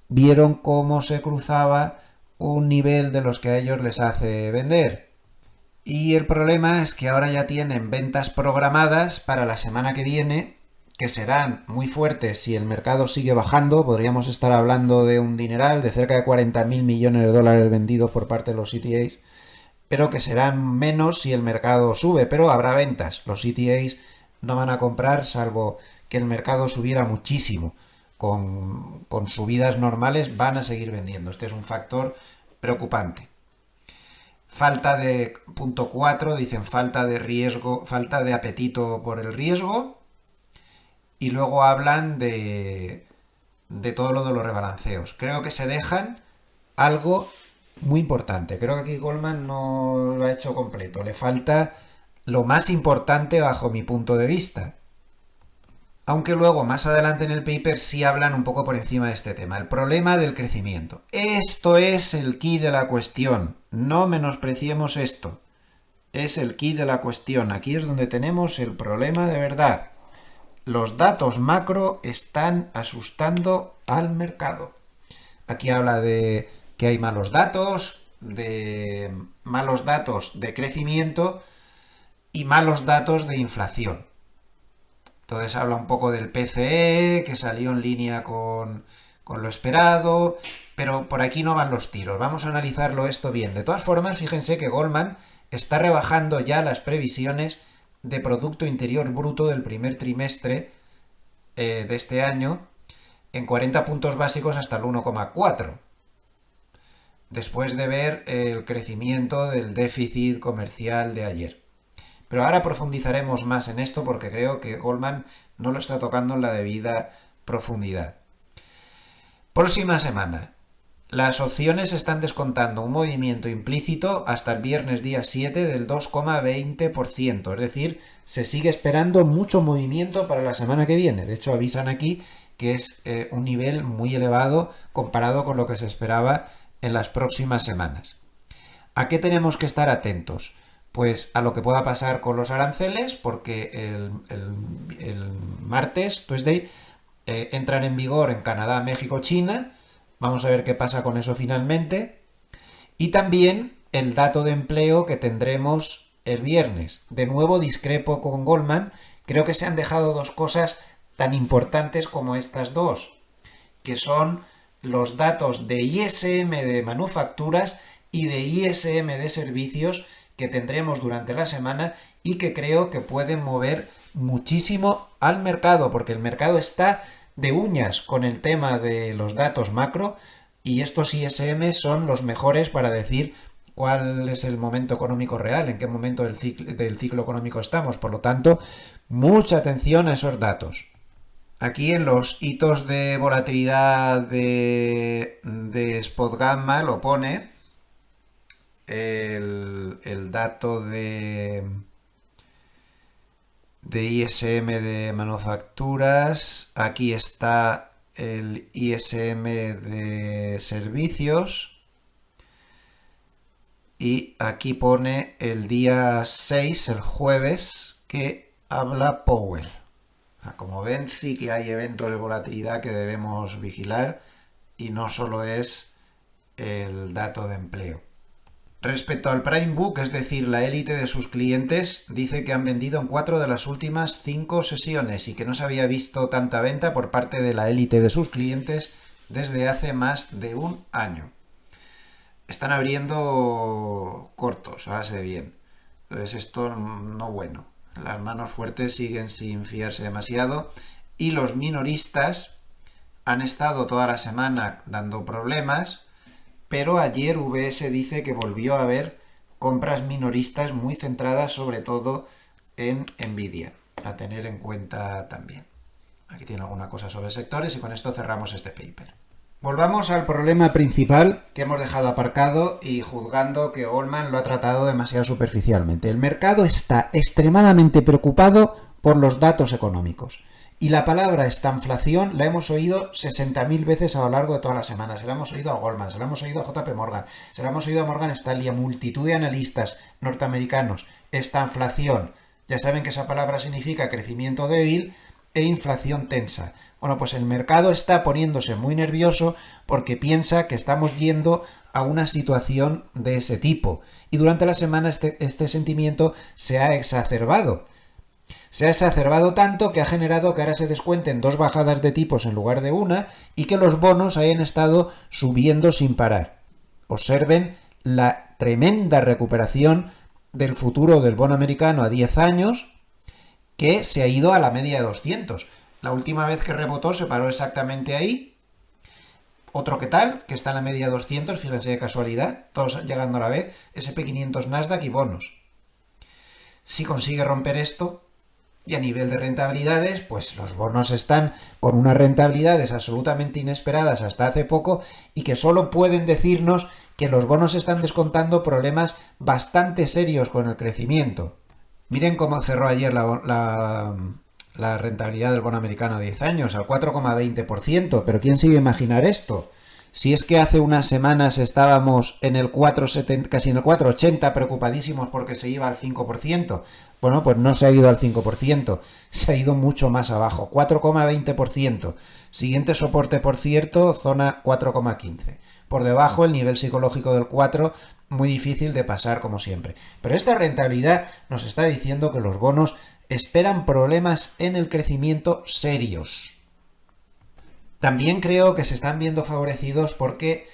A: vieron cómo se cruzaba un nivel de los que a ellos les hace vender. Y el problema es que ahora ya tienen ventas programadas para la semana que viene, que serán muy fuertes si el mercado sigue bajando. Podríamos estar hablando de un dineral de cerca de 40.000 millones de dólares vendidos por parte de los CTAs, pero que serán menos si el mercado sube, pero habrá ventas. Los CTAs no van a comprar salvo que el mercado subiera muchísimo. Con subidas normales van a seguir vendiendo. Este es un factor preocupante. Falta de punto 4, dicen falta de riesgo, falta de apetito por el riesgo. Y luego hablan de todo lo de los rebalanceos. Creo que se dejan algo muy importante. Creo que aquí Goldman no lo ha hecho completo. Le falta lo más importante bajo mi punto de vista. Aunque luego, más adelante en el paper, sí hablan un poco por encima de este tema. El problema del crecimiento. Esto es el quid de la cuestión. No menospreciemos esto. Es el quid de la cuestión. Aquí es donde tenemos el problema de verdad. Los datos macro están asustando al mercado. Aquí habla de que hay malos datos de crecimiento y malos datos de inflación. Entonces habla un poco del PCE, que salió en línea con lo esperado, pero por aquí no van los tiros. Vamos a analizarlo esto bien. De todas formas, fíjense que Goldman está rebajando ya las previsiones de Producto Interior Bruto del primer trimestre de este año en 40 puntos básicos hasta el 1,4. Después de ver el crecimiento del déficit comercial de ayer. Pero ahora profundizaremos más en esto porque creo que Goldman no lo está tocando en la debida profundidad. Próxima semana. Las opciones están descontando un movimiento implícito hasta el viernes día 7 del 2,20%. Es decir, se sigue esperando mucho movimiento para la semana que viene. De hecho, avisan aquí que es un nivel muy elevado comparado con lo que se esperaba en las próximas semanas. ¿A qué tenemos que estar atentos? Pues a lo que pueda pasar con los aranceles, porque el martes, Tuesday, entran en vigor en Canadá, México, China. Vamos a ver qué pasa con eso finalmente. Y también el dato de empleo que tendremos el viernes. De nuevo discrepo con Goldman. Creo que se han dejado dos cosas tan importantes como estas dos, que son los datos de ISM de manufacturas y de ISM de servicios que tendremos durante la semana y que creo que pueden mover muchísimo al mercado, porque el mercado está de uñas con el tema de los datos macro y estos ISM son los mejores para decir cuál es el momento económico real, en qué momento del ciclo económico estamos. Por lo tanto, mucha atención a esos datos. Aquí en los hitos de volatilidad de Spot Gamma lo pone el dato de ISM de manufacturas. Aquí está el ISM de servicios. Y aquí pone el día 6, el jueves, que habla Powell. Como ven, sí que hay eventos de volatilidad que debemos vigilar y no solo es el dato de empleo. Respecto al Prime Book, es decir, la élite de sus clientes, dice que han vendido en 4 de las últimas 5 sesiones y que no se había visto tanta venta por parte de la élite de sus clientes desde hace más de un año. Están abriendo cortos, hágase bien. Entonces esto no bueno. Las manos fuertes siguen sin fiarse demasiado y los minoristas han estado toda la semana dando problemas, pero ayer VS dice que volvió a haber compras minoristas muy centradas sobre todo en Nvidia, a tener en cuenta también. Aquí tiene alguna cosa sobre sectores y con esto cerramos este paper. Volvamos al problema principal que hemos dejado aparcado y juzgando que Goldman lo ha tratado demasiado superficialmente. El mercado está extremadamente preocupado por los datos económicos. Y la palabra estanflación la hemos oído 60.000 veces a lo largo de toda la semana. Se la hemos oído a Goldman, se la hemos oído a JP Morgan, se la hemos oído a Morgan Stanley, a multitud de analistas norteamericanos. Estanflación. Ya saben que esa palabra significa crecimiento débil e inflación tensa. Bueno, pues el mercado está poniéndose muy nervioso porque piensa que estamos yendo a una situación de ese tipo. Y durante la semana este sentimiento se ha exacerbado. Se ha exacerbado tanto que ha generado que ahora se descuenten 2 bajadas de tipos en lugar de una y que los bonos hayan estado subiendo sin parar. Observen la tremenda recuperación del futuro del bono americano a 10 años que se ha ido a la media de 200. La última vez que rebotó se paró exactamente ahí. Otro que tal, que está en la media de 200, fíjense de casualidad, todos llegando a la vez, SP500 Nasdaq y bonos. Si consigue romper esto, y a nivel de rentabilidades, pues los bonos están con unas rentabilidades absolutamente inesperadas hasta hace poco y que solo pueden decirnos que los bonos están descontando problemas bastante serios con el crecimiento. Miren cómo cerró ayer la rentabilidad del bono americano a 10 años, al 4,20%. ¿Pero quién se iba a imaginar esto? Si es que hace unas semanas estábamos en el 4,70, casi en el 4,80, preocupadísimos porque se iba al 5%. Bueno, pues no se ha ido al 5%, se ha ido mucho más abajo, 4,20%. Siguiente soporte, por cierto, zona 4,15. Por debajo el nivel psicológico del 4, muy difícil de pasar como siempre. Pero esta rentabilidad nos está diciendo que los bonos esperan problemas en el crecimiento serios. También creo que se están viendo favorecidos porque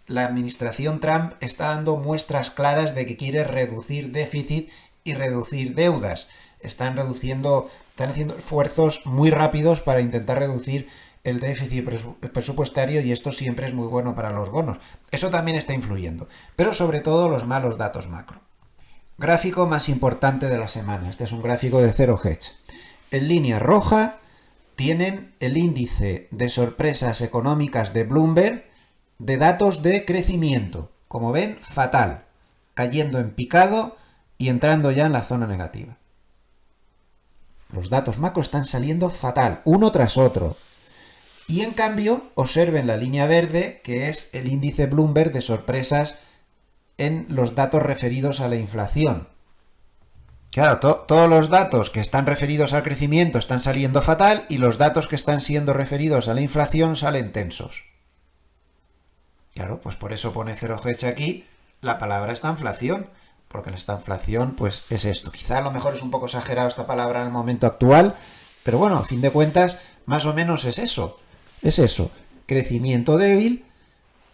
A: la administración Trump está dando muestras claras de que quiere reducir déficit y reducir deudas. Están haciendo esfuerzos muy rápidos para intentar reducir el déficit presupuestario y esto siempre es muy bueno para los bonos. Eso también está influyendo, pero sobre todo los malos datos macro. Gráfico más importante de la semana. Este es un gráfico de Zero Hedge. En línea roja tienen el índice de sorpresas económicas de Bloomberg de datos de crecimiento. Como ven, fatal. Cayendo en picado y entrando ya en la zona negativa. Los datos macro están saliendo fatal, uno tras otro. Y en cambio, observen la línea verde, que es el índice Bloomberg de sorpresas en los datos referidos a la inflación. Claro, todos los datos que están referidos al crecimiento están saliendo fatal y los datos que están siendo referidos a la inflación salen tensos. Claro, pues por eso pone Zero Hedge aquí la palabra estanflación, porque la estanflación pues es esto. Quizá a lo mejor es un poco exagerado esta palabra en el momento actual, pero bueno, a fin de cuentas, más o menos es eso. Es eso, crecimiento débil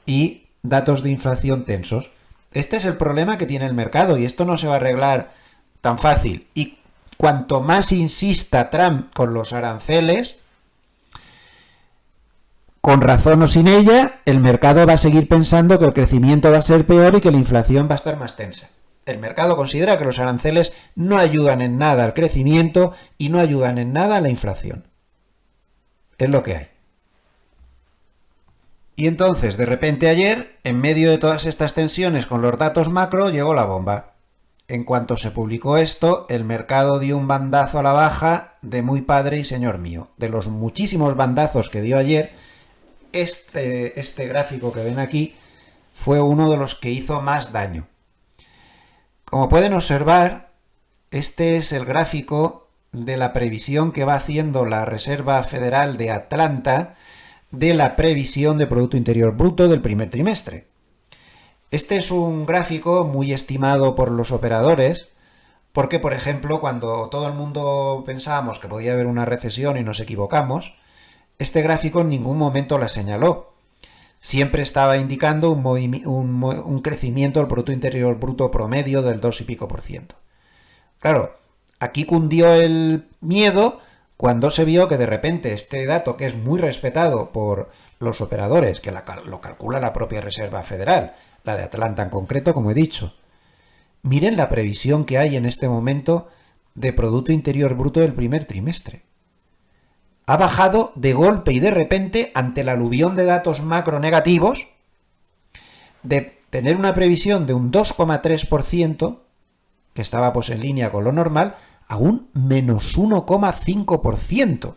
A: y datos de inflación tensos. Este es el problema que tiene el mercado y esto no se va a arreglar tan fácil. Y cuanto más insista Trump con los aranceles, con razón o sin ella, el mercado va a seguir pensando que el crecimiento va a ser peor y que la inflación va a estar más tensa. El mercado considera que los aranceles no ayudan en nada al crecimiento y no ayudan en nada a la inflación. Es lo que hay. Y entonces, de repente ayer, en medio de todas estas tensiones con los datos macro, llegó la bomba. En cuanto se publicó esto, el mercado dio un bandazo a la baja de muy padre y señor mío. De los muchísimos bandazos que dio ayer, este gráfico que ven aquí fue uno de los que hizo más daño. Como pueden observar, este es el gráfico de la previsión que va haciendo la Reserva Federal de Atlanta de la previsión de Producto Interior Bruto del primer trimestre. Este es un gráfico muy estimado por los operadores porque, por ejemplo, cuando todo el mundo pensábamos que podía haber una recesión y nos equivocamos, este gráfico en ningún momento la señaló. Siempre estaba indicando un crecimiento del Producto Interior Bruto promedio del 2 y pico %. Claro, aquí cundió el miedo cuando se vio que de repente este dato, que es muy respetado por los operadores, que lo calcula la propia Reserva Federal, la de Atlanta en concreto, como he dicho, Miren la previsión que hay en este momento de Producto Interior Bruto del primer trimestre. Ha bajado de golpe y de repente ante el aluvión de datos macro negativos, de tener una previsión de un 2,3%, que estaba pues en línea con lo normal, a un menos 1,5%.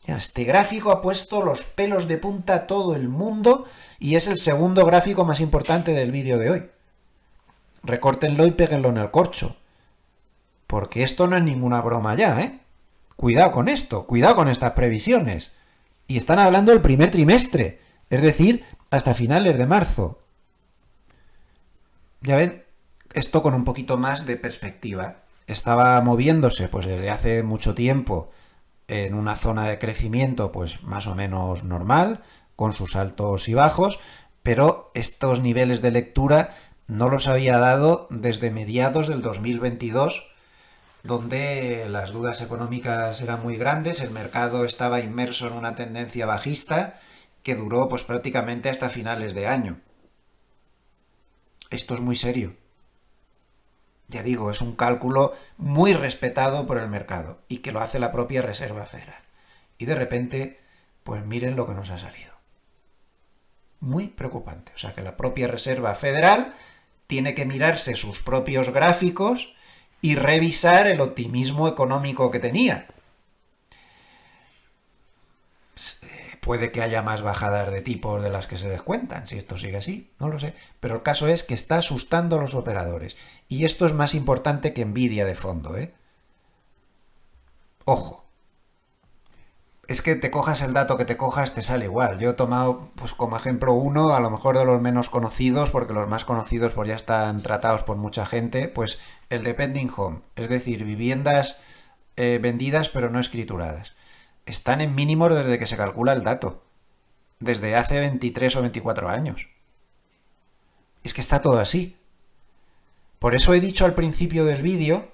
A: Este gráfico ha puesto los pelos de punta a todo el mundo y es el segundo gráfico más importante del vídeo de hoy. Recórtenlo y péguenlo en el corcho. Porque esto no es ninguna broma ya, ¿eh? Cuidado con esto, cuidado con estas previsiones. Y están hablando del primer trimestre, es decir, hasta finales de marzo. Ya ven, esto con un poquito más de perspectiva. Estaba moviéndose pues desde hace mucho tiempo en una zona de crecimiento pues más o menos normal, con sus altos y bajos, pero estos niveles de lectura no los había dado desde mediados del 2022, donde las dudas económicas eran muy grandes, el mercado estaba inmerso en una tendencia bajista que duró pues prácticamente hasta finales de año. Esto es muy serio. Ya digo, es un cálculo muy respetado por el mercado y que lo hace la propia Reserva Federal. Y de repente, pues miren lo que nos ha salido. Muy preocupante. O sea que la propia Reserva Federal tiene que mirarse sus propios gráficos y revisar el optimismo económico que tenía. Puede que haya más bajadas de tipos de las que se descuentan, si esto sigue así, no lo sé. Pero el caso es que está asustando a los operadores. Y esto es más importante que Nvidia de fondo, ¿eh? Ojo. Es que te cojas el dato que te cojas, te sale igual. Yo he tomado pues como ejemplo uno, a lo mejor de los menos conocidos, porque los más conocidos pues ya están tratados por mucha gente, pues el de pending home, es decir, viviendas vendidas pero no escrituradas. Están en mínimos desde que se calcula el dato, desde hace 23 o 24 años. Es que está todo así. Por eso he dicho al principio del vídeo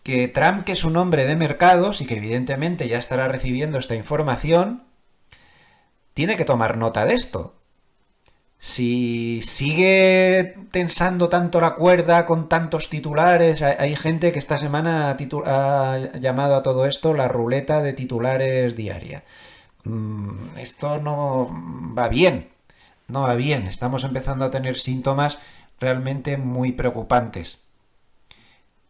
A: que Trump, que es un hombre de mercados y que evidentemente ya estará recibiendo esta información, tiene que tomar nota de esto. Si sigue tensando tanto la cuerda con tantos titulares, hay gente que esta semana ha llamado a todo esto la ruleta de titulares diaria. Esto no va bien, no va bien. Estamos empezando a tener síntomas realmente muy preocupantes.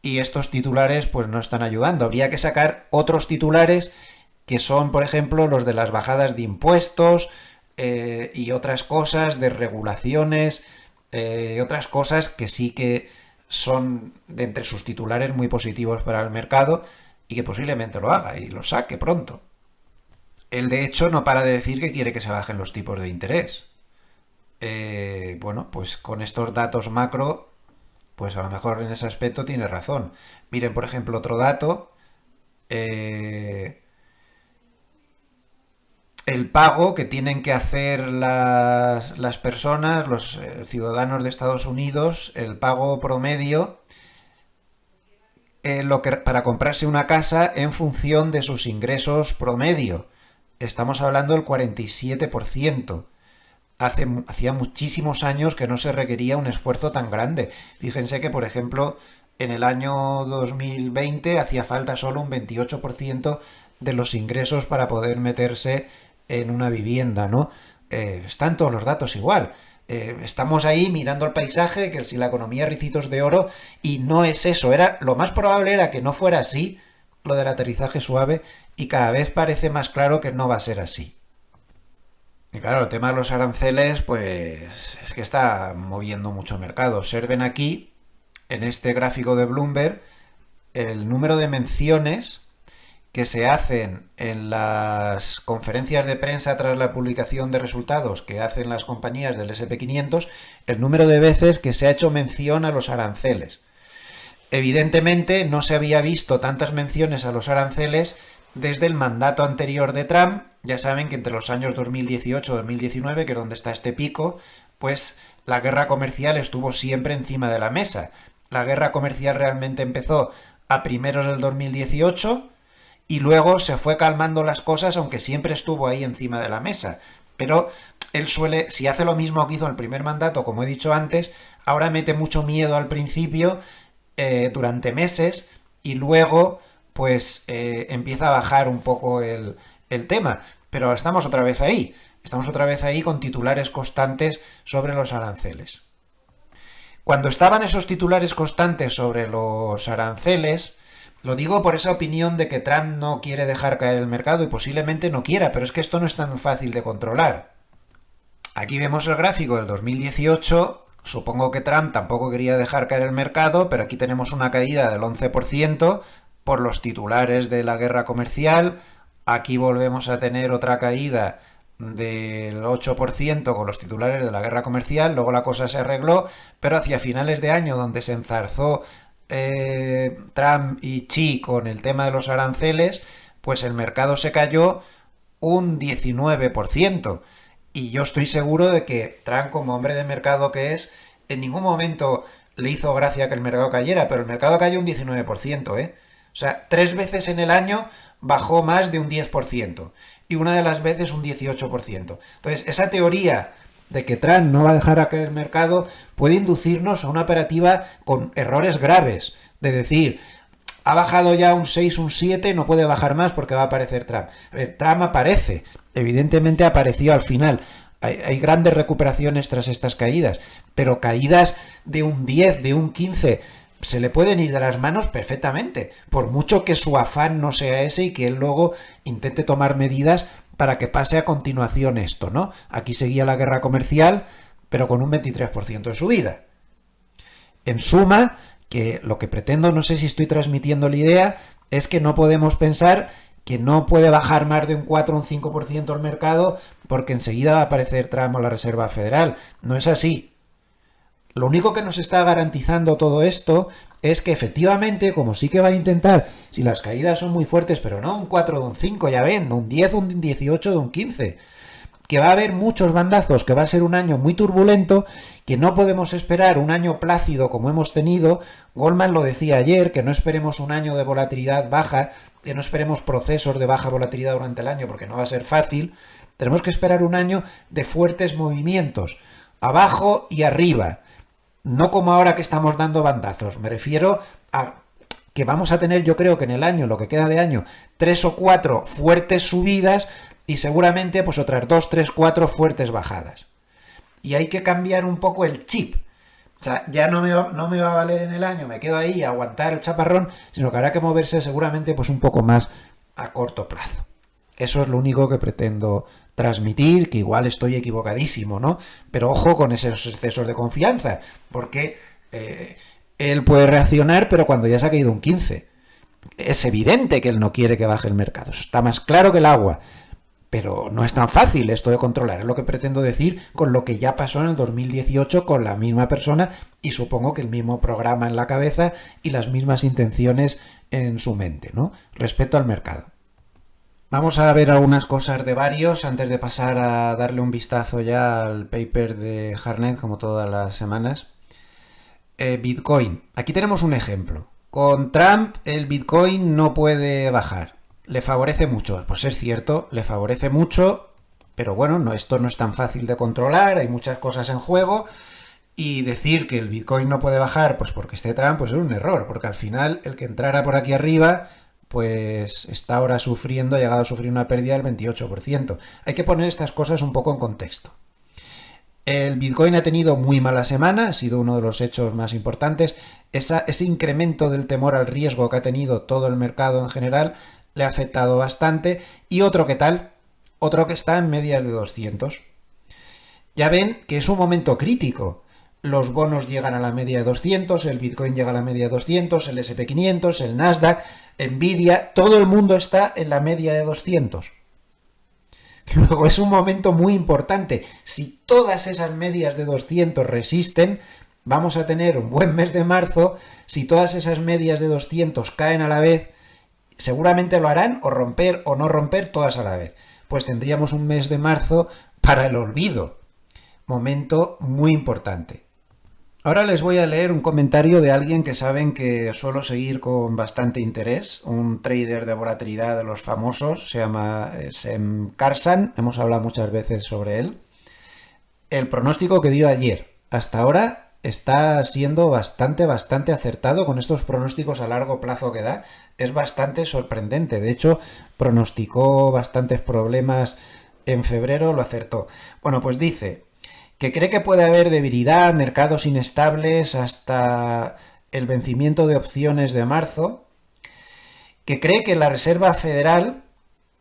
A: Y estos titulares pues no están ayudando. Habría que sacar otros titulares que son, por ejemplo, los de las bajadas de impuestos, y otras cosas de regulaciones, otras cosas que sí que son de entre sus titulares muy positivos para el mercado y que posiblemente lo haga y lo saque pronto. Él de hecho no para de decir que quiere que se bajen los tipos de interés. Bueno, pues con estos datos macro, pues a lo mejor en ese aspecto tiene razón. Miren, por ejemplo, otro dato. El pago que tienen que hacer las personas, los ciudadanos de Estados Unidos, el pago promedio, para comprarse una casa en función de sus ingresos promedio. Estamos hablando del 47%. Hacía muchísimos años que no se requería un esfuerzo tan grande. Fíjense que, por ejemplo, en el año 2020 hacía falta solo un 28% de los ingresos para poder meterse en una vivienda, ¿no? Están todos los datos igual. Estamos ahí mirando el paisaje, que si la economía ricitos de oro, y no es eso. Lo más probable era que no fuera así, lo del aterrizaje suave, y cada vez parece más claro que no va a ser así. Y claro, el tema de los aranceles, pues es que está moviendo mucho mercado. Observen aquí, en este gráfico de Bloomberg, el número de menciones que se hacen en las conferencias de prensa tras la publicación de resultados que hacen las compañías del S&P 500, el número de veces que se ha hecho mención a los aranceles. Evidentemente no se había visto tantas menciones a los aranceles desde el mandato anterior de Trump. Ya saben que entre los años 2018 y 2019, que es donde está este pico, pues la guerra comercial estuvo siempre encima de la mesa. La guerra comercial realmente empezó a primeros del 2018 y luego se fue calmando las cosas, aunque siempre estuvo ahí encima de la mesa. Pero él suele, si hace lo mismo que hizo en el primer mandato, como he dicho antes, ahora mete mucho miedo al principio, durante meses, y luego pues empieza a bajar un poco el tema. Pero estamos otra vez ahí con titulares constantes sobre los aranceles. Cuando estaban esos titulares constantes sobre los aranceles, lo digo por esa opinión de que Trump no quiere dejar caer el mercado y posiblemente no quiera, pero es que esto no es tan fácil de controlar. Aquí vemos el gráfico del 2018, supongo que Trump tampoco quería dejar caer el mercado, pero aquí tenemos una caída del 11% por los titulares de la guerra comercial, aquí volvemos a tener otra caída del 8% con los titulares de la guerra comercial, luego la cosa se arregló, pero hacia finales de año, donde se enzarzó Trump y Xi con el tema de los aranceles, pues el mercado se cayó un 19%. Y yo estoy seguro de que Trump, como hombre de mercado que es, en ningún momento le hizo gracia que el mercado cayera, pero el mercado cayó un 19%, ¿eh? O sea, 3 veces en el año bajó más de un 10%, y una de las veces un 18%. Entonces, esa teoría de que Trump no va a dejar a caer el mercado puede inducirnos a una operativa con errores graves, de decir, ha bajado ya un 6, un 7, no puede bajar más porque va a aparecer Trump. A ver, Trump aparece, evidentemente apareció al final. Hay grandes recuperaciones tras estas caídas, pero caídas de un 10, de un 15, se le pueden ir de las manos perfectamente, por mucho que su afán no sea ese y que él luego intente tomar medidas para que pase a continuación esto, ¿no? Aquí seguía la guerra comercial, pero con un 23% de subida. En suma, que lo que pretendo, no sé si estoy transmitiendo la idea, es que no podemos pensar que no puede bajar más de un 4 o un 5% el mercado porque enseguida va a aparecer Trump o la Reserva Federal. No es así. Lo único que nos está garantizando todo esto es que efectivamente, como sí que va a intentar, si las caídas son muy fuertes, pero no un 4 de un 5, ya ven, un 10, un 18 de un 15, que va a haber muchos bandazos, que va a ser un año muy turbulento, que no podemos esperar un año plácido como hemos tenido. Goldman lo decía ayer, que no esperemos un año de volatilidad baja, que no esperemos procesos de baja volatilidad durante el año, porque no va a ser fácil. Tenemos que esperar un año de fuertes movimientos, abajo y arriba. No como ahora que estamos dando bandazos, me refiero a que vamos a tener, yo creo que en el año, lo que queda de año, 3 o 4 fuertes subidas y seguramente pues otras 2, 3, 4 fuertes bajadas. Y hay que cambiar un poco el chip. O sea, ya no me va a valer en el año, me quedo ahí a aguantar el chaparrón, sino que habrá que moverse seguramente pues un poco más a corto plazo. Eso es lo único que pretendo transmitir, que igual estoy equivocadísimo, ¿no? Pero ojo con esos excesos de confianza, porque él puede reaccionar, pero cuando ya se ha caído un 15. Es evidente que él no quiere que baje el mercado, eso está más claro que el agua. Pero no es tan fácil esto de controlar, es lo que pretendo decir con lo que ya pasó en el 2018 con la misma persona y supongo que el mismo programa en la cabeza y las mismas intenciones en su mente, ¿no? Respecto al mercado. Vamos a ver algunas cosas de varios antes de pasar a darle un vistazo ya al paper de Hartnett, como todas las semanas. Bitcoin. Aquí tenemos un ejemplo. Con Trump el Bitcoin no puede bajar. Le favorece mucho. Pues es cierto, le favorece mucho, pero bueno, no, esto no es tan fácil de controlar, hay muchas cosas en juego. Y decir que el Bitcoin no puede bajar pues porque esté Trump, pues es un error, porque al final el que entrara por aquí arriba pues está ahora sufriendo, ha llegado a sufrir una pérdida del 28%. Hay que poner estas cosas un poco en contexto. El Bitcoin ha tenido muy mala semana, ha sido uno de los hechos más importantes. Ese incremento del temor al riesgo que ha tenido todo el mercado en general le ha afectado bastante. Y otro que tal, otro que está en medias de 200. Ya ven que es un momento crítico. Los bonos llegan a la media de 200, el Bitcoin llega a la media de 200, el SP500, el Nasdaq, Nvidia, todo el mundo está en la media de 200. Luego es un momento muy importante. Si todas esas medias de 200 resisten, vamos a tener un buen mes de marzo. Si todas esas medias de 200 caen a la vez, seguramente lo harán o romper o no romper todas a la vez. Pues tendríamos un mes de marzo para el olvido. Momento muy importante. Ahora les voy a leer un comentario de alguien que saben que suelo seguir con bastante interés, un trader de volatilidad de los famosos, se llama Sem Karsan, hemos hablado muchas veces sobre él. el pronóstico que dio ayer. Hasta ahora está siendo bastante acertado con estos pronósticos a largo plazo que da. Es bastante sorprendente. De hecho, pronosticó bastantes problemas en febrero, lo acertó. Bueno, pues dice que cree que puede haber debilidad, mercados inestables hasta el vencimiento de opciones de marzo, que cree que la Reserva Federal,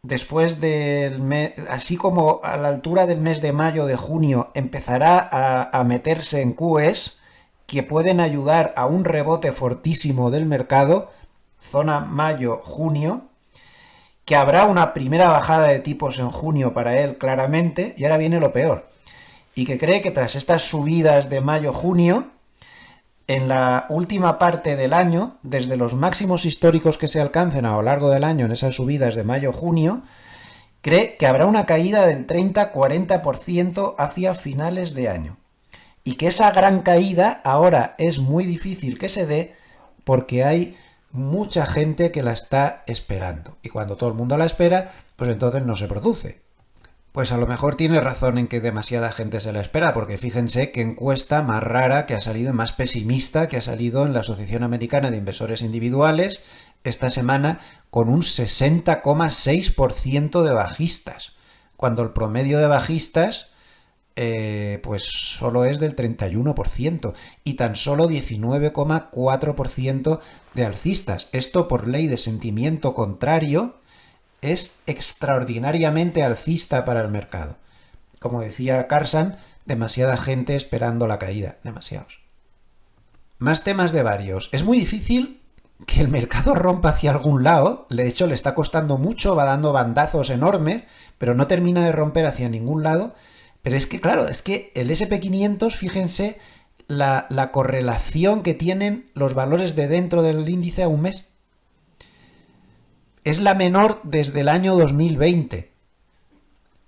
A: después del mes, así como a la altura del mes de mayo, de junio, empezará a meterse en QEs que pueden ayudar a un rebote fortísimo del mercado, zona mayo-junio, que habrá una primera bajada de tipos en junio para él claramente, y ahora viene lo peor, y que cree que tras estas subidas de mayo-junio, en la última parte del año, desde los máximos históricos que se alcancen a lo largo del año en esas subidas de mayo-junio, cree que habrá una caída del 30-40% hacia finales de año. Y que esa gran caída ahora es muy difícil que se dé porque hay mucha gente que la está esperando. Y cuando todo el mundo la espera, pues entonces no se produce. Pues a lo mejor tiene razón en que demasiada gente se la espera, porque fíjense qué encuesta más rara que ha salido, más pesimista que ha salido en la Asociación Americana de Inversores Individuales esta semana, con un 60,6% de bajistas, cuando el promedio de bajistas pues solo es del 31% y tan solo 19,4% de alcistas. Esto por ley de sentimiento contrario es extraordinariamente alcista para el mercado. Como decía Carson, demasiada gente esperando la caída, demasiados. Más temas de varios. Es muy difícil que el mercado rompa hacia algún lado, de hecho le está costando mucho, va dando bandazos enormes, pero no termina de romper hacia ningún lado. Pero es que, claro, es que el SP500, fíjense la correlación que tienen los valores de dentro del índice a un mes. Es la menor desde el año 2020.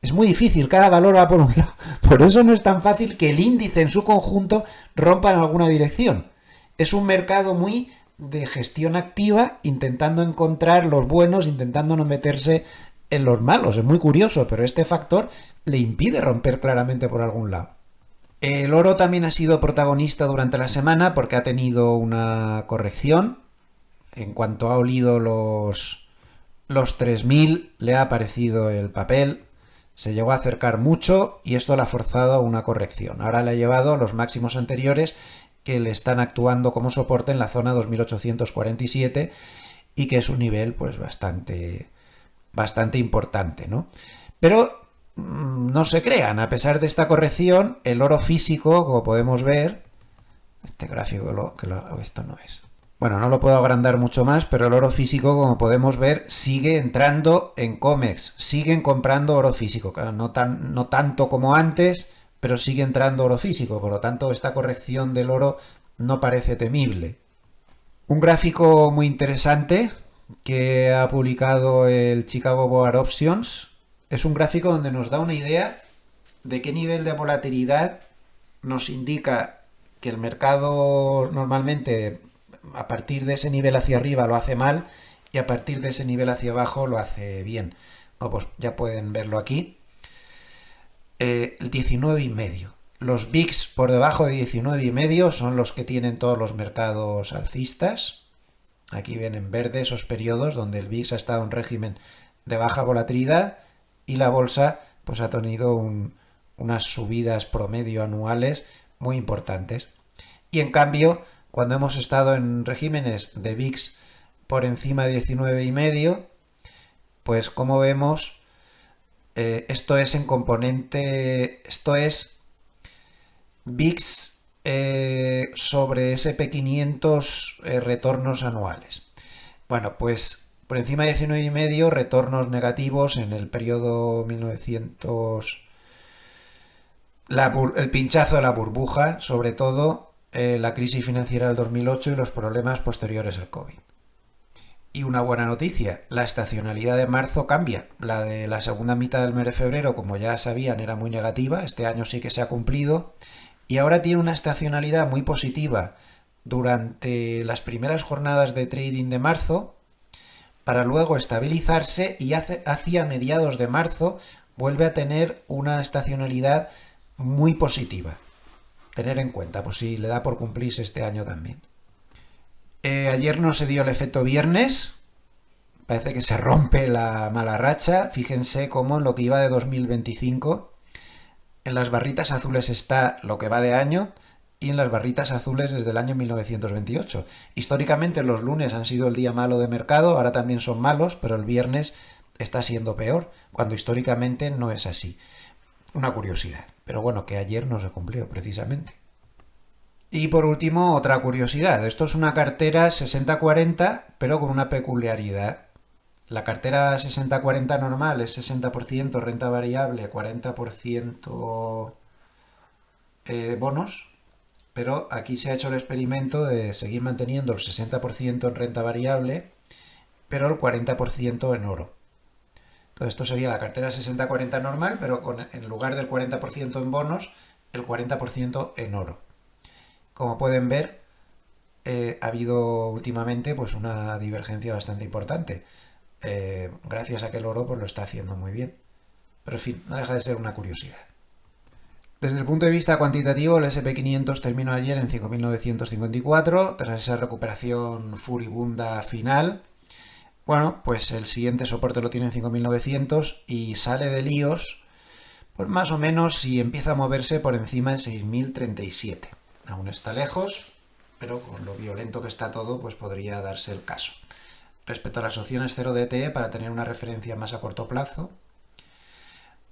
A: Es muy difícil, cada valor va por un lado. Por eso no es tan fácil que el índice en su conjunto rompa en alguna dirección. Es un mercado muy de gestión activa, intentando encontrar los buenos, intentando no meterse en los malos. Es muy curioso, pero este factor le impide romper claramente por algún lado. El oro también ha sido protagonista durante la semana porque ha tenido una corrección. En cuanto ha olido los 3.000 le ha aparecido el papel, se llegó a acercar mucho y esto le ha forzado a una corrección. Ahora le ha llevado a los máximos anteriores que le están actuando como soporte en la zona 2.847 y que es un nivel pues bastante importante, ¿no? Pero no se crean, a pesar de esta corrección, el oro físico, como podemos ver, este gráfico esto no es. Bueno, no lo puedo agrandar mucho más, pero el oro físico, como podemos ver, sigue entrando en COMEX. Siguen comprando oro físico. Claro, no tanto como antes, pero sigue entrando oro físico. Por lo tanto, esta corrección del oro no parece temible. Un gráfico muy interesante que ha publicado el Chicago Board Options es un gráfico donde nos da una idea de qué nivel de volatilidad nos indica que el mercado normalmente a partir de ese nivel hacia arriba lo hace mal y a partir de ese nivel hacia abajo lo hace bien. Pues ya pueden verlo aquí. El 19,5. Los VIX por debajo de 19,5 son los que tienen todos los mercados alcistas. Aquí ven en verde esos periodos donde el VIX ha estado en régimen de baja volatilidad y la bolsa pues ha tenido unas subidas promedio anuales muy importantes. Y en cambio, cuando hemos estado en regímenes de VIX por encima de 19,5, pues como vemos, esto es en componente, esto es VIX sobre SP500 retornos anuales. Bueno, pues por encima de 19,5 retornos negativos en el periodo 1900, el pinchazo de la burbuja, sobre todo la crisis financiera del 2008 y los problemas posteriores al COVID. Y una buena noticia, la estacionalidad de marzo cambia. La de la segunda mitad del mes de febrero, como ya sabían, era muy negativa. Este año sí que se ha cumplido. Y ahora tiene una estacionalidad muy positiva durante las primeras jornadas de trading de marzo, para luego estabilizarse y hacia mediados de marzo vuelve a tener una estacionalidad muy positiva. Tener en cuenta, pues si le da por cumplirse este año también. Ayer no se dio el efecto viernes. Parece que se rompe la mala racha. Fíjense cómo en lo que iba de 2025, en las barritas azules está lo que va de año y en las barritas azules desde el año 1928. Históricamente los lunes han sido el día malo de mercado, ahora también son malos, pero el viernes está siendo peor, cuando históricamente no es así. Una curiosidad. Pero bueno, que ayer no se cumplió precisamente. Y por último, otra curiosidad. Esto es una cartera 60-40, pero con una peculiaridad. La cartera 60-40 normal es 60% renta variable, 40% bonos, pero aquí se ha hecho el experimento de seguir manteniendo el 60% en renta variable, pero el 40% en oro. Entonces esto sería la cartera 60-40 normal, pero en lugar del 40% en bonos, el 40% en oro. Como pueden ver, ha habido últimamente pues una divergencia bastante importante. Gracias a que el oro pues lo está haciendo muy bien. Pero en fin, no deja de ser una curiosidad. Desde el punto de vista cuantitativo, el SP500 terminó ayer en 5.954, tras esa recuperación furibunda final. Bueno, pues el siguiente soporte lo tiene en 5.900 y sale de líos, pues más o menos si empieza a moverse por encima de 6.037. Aún está lejos, pero con lo violento que está todo, pues podría darse el caso. Respecto a las opciones 0DTE, para tener una referencia más a corto plazo,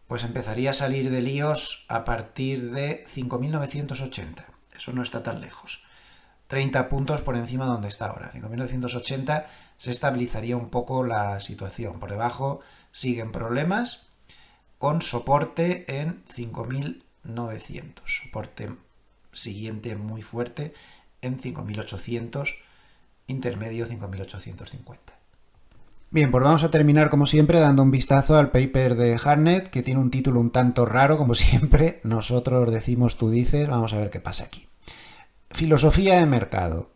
A: pues empezaría a salir de líos a partir de 5.980. Eso no está tan lejos. 30 puntos por encima de donde está ahora. 5.980 se estabilizaría un poco la situación. Por debajo siguen problemas con soporte en 5.900. Soporte siguiente muy fuerte en 5.800. Intermedio 5.850. Bien, pues vamos a terminar como siempre dando un vistazo al paper de Hartnett, que tiene un título un tanto raro, como siempre. Nosotros decimos, tú dices. Vamos a ver qué pasa aquí. Filosofía de mercado.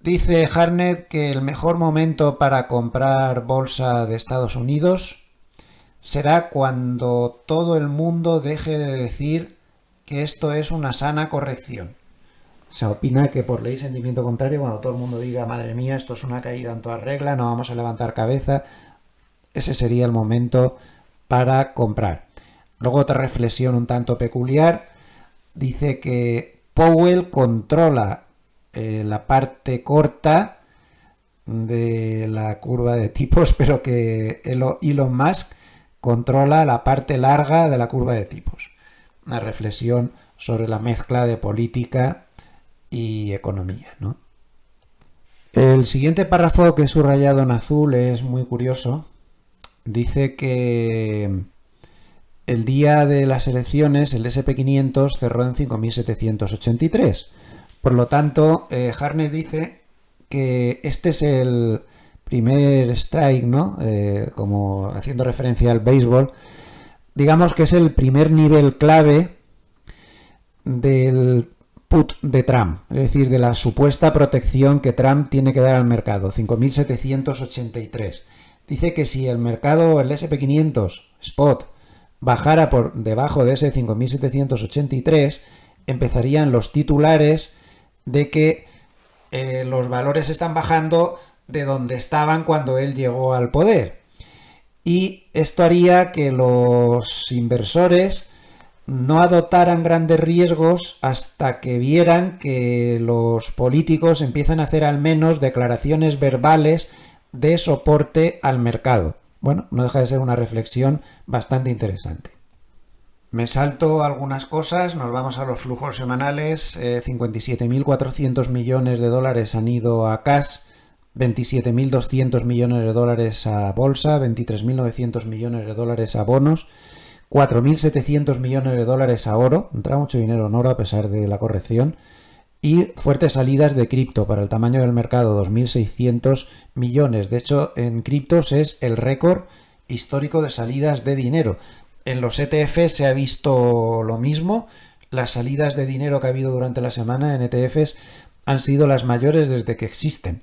A: Dice Hartnett que el mejor momento para comprar bolsa de Estados Unidos será cuando todo el mundo deje de decir que esto es una sana corrección. Se opina que por ley sentimiento contrario, cuando todo el mundo diga, madre mía, esto es una caída en toda regla, no vamos a levantar cabeza, ese sería el momento para comprar. Luego otra reflexión un tanto peculiar, dice que Powell controla la parte corta de la curva de tipos, pero que Elon Musk controla la parte larga de la curva de tipos. Una reflexión sobre la mezcla de política y economía, ¿no? El siguiente párrafo que he subrayado en azul es muy curioso. Dice que el día de las elecciones el SP500 cerró en 5.783. Por lo tanto, Hartnett dice que este es el primer strike, ¿no? Como haciendo referencia al béisbol. Digamos que es el primer nivel clave del put de Trump, es decir, de la supuesta protección que Trump tiene que dar al mercado, 5.783. Dice que si el mercado, el SP500 Spot, bajara por debajo de ese 5.783, empezarían los titulares de que los valores están bajando de donde estaban cuando él llegó al poder. Y esto haría que los inversores no adoptaran grandes riesgos hasta que vieran que los políticos empiezan a hacer al menos declaraciones verbales de soporte al mercado. Bueno, no deja de ser una reflexión bastante interesante. Me salto algunas cosas, nos vamos a los flujos semanales. 57.400 millones de dólares han ido a cash, 27.200 millones de dólares a bolsa, 23.900 millones de dólares a bonos, 4.700 millones de dólares a oro, entra mucho dinero en oro a pesar de la corrección, y fuertes salidas de cripto para el tamaño del mercado, 2.600 millones. De hecho, en criptos es el récord histórico de salidas de dinero. En los ETFs se ha visto lo mismo. Las salidas de dinero que ha habido durante la semana en ETFs han sido las mayores desde que existen.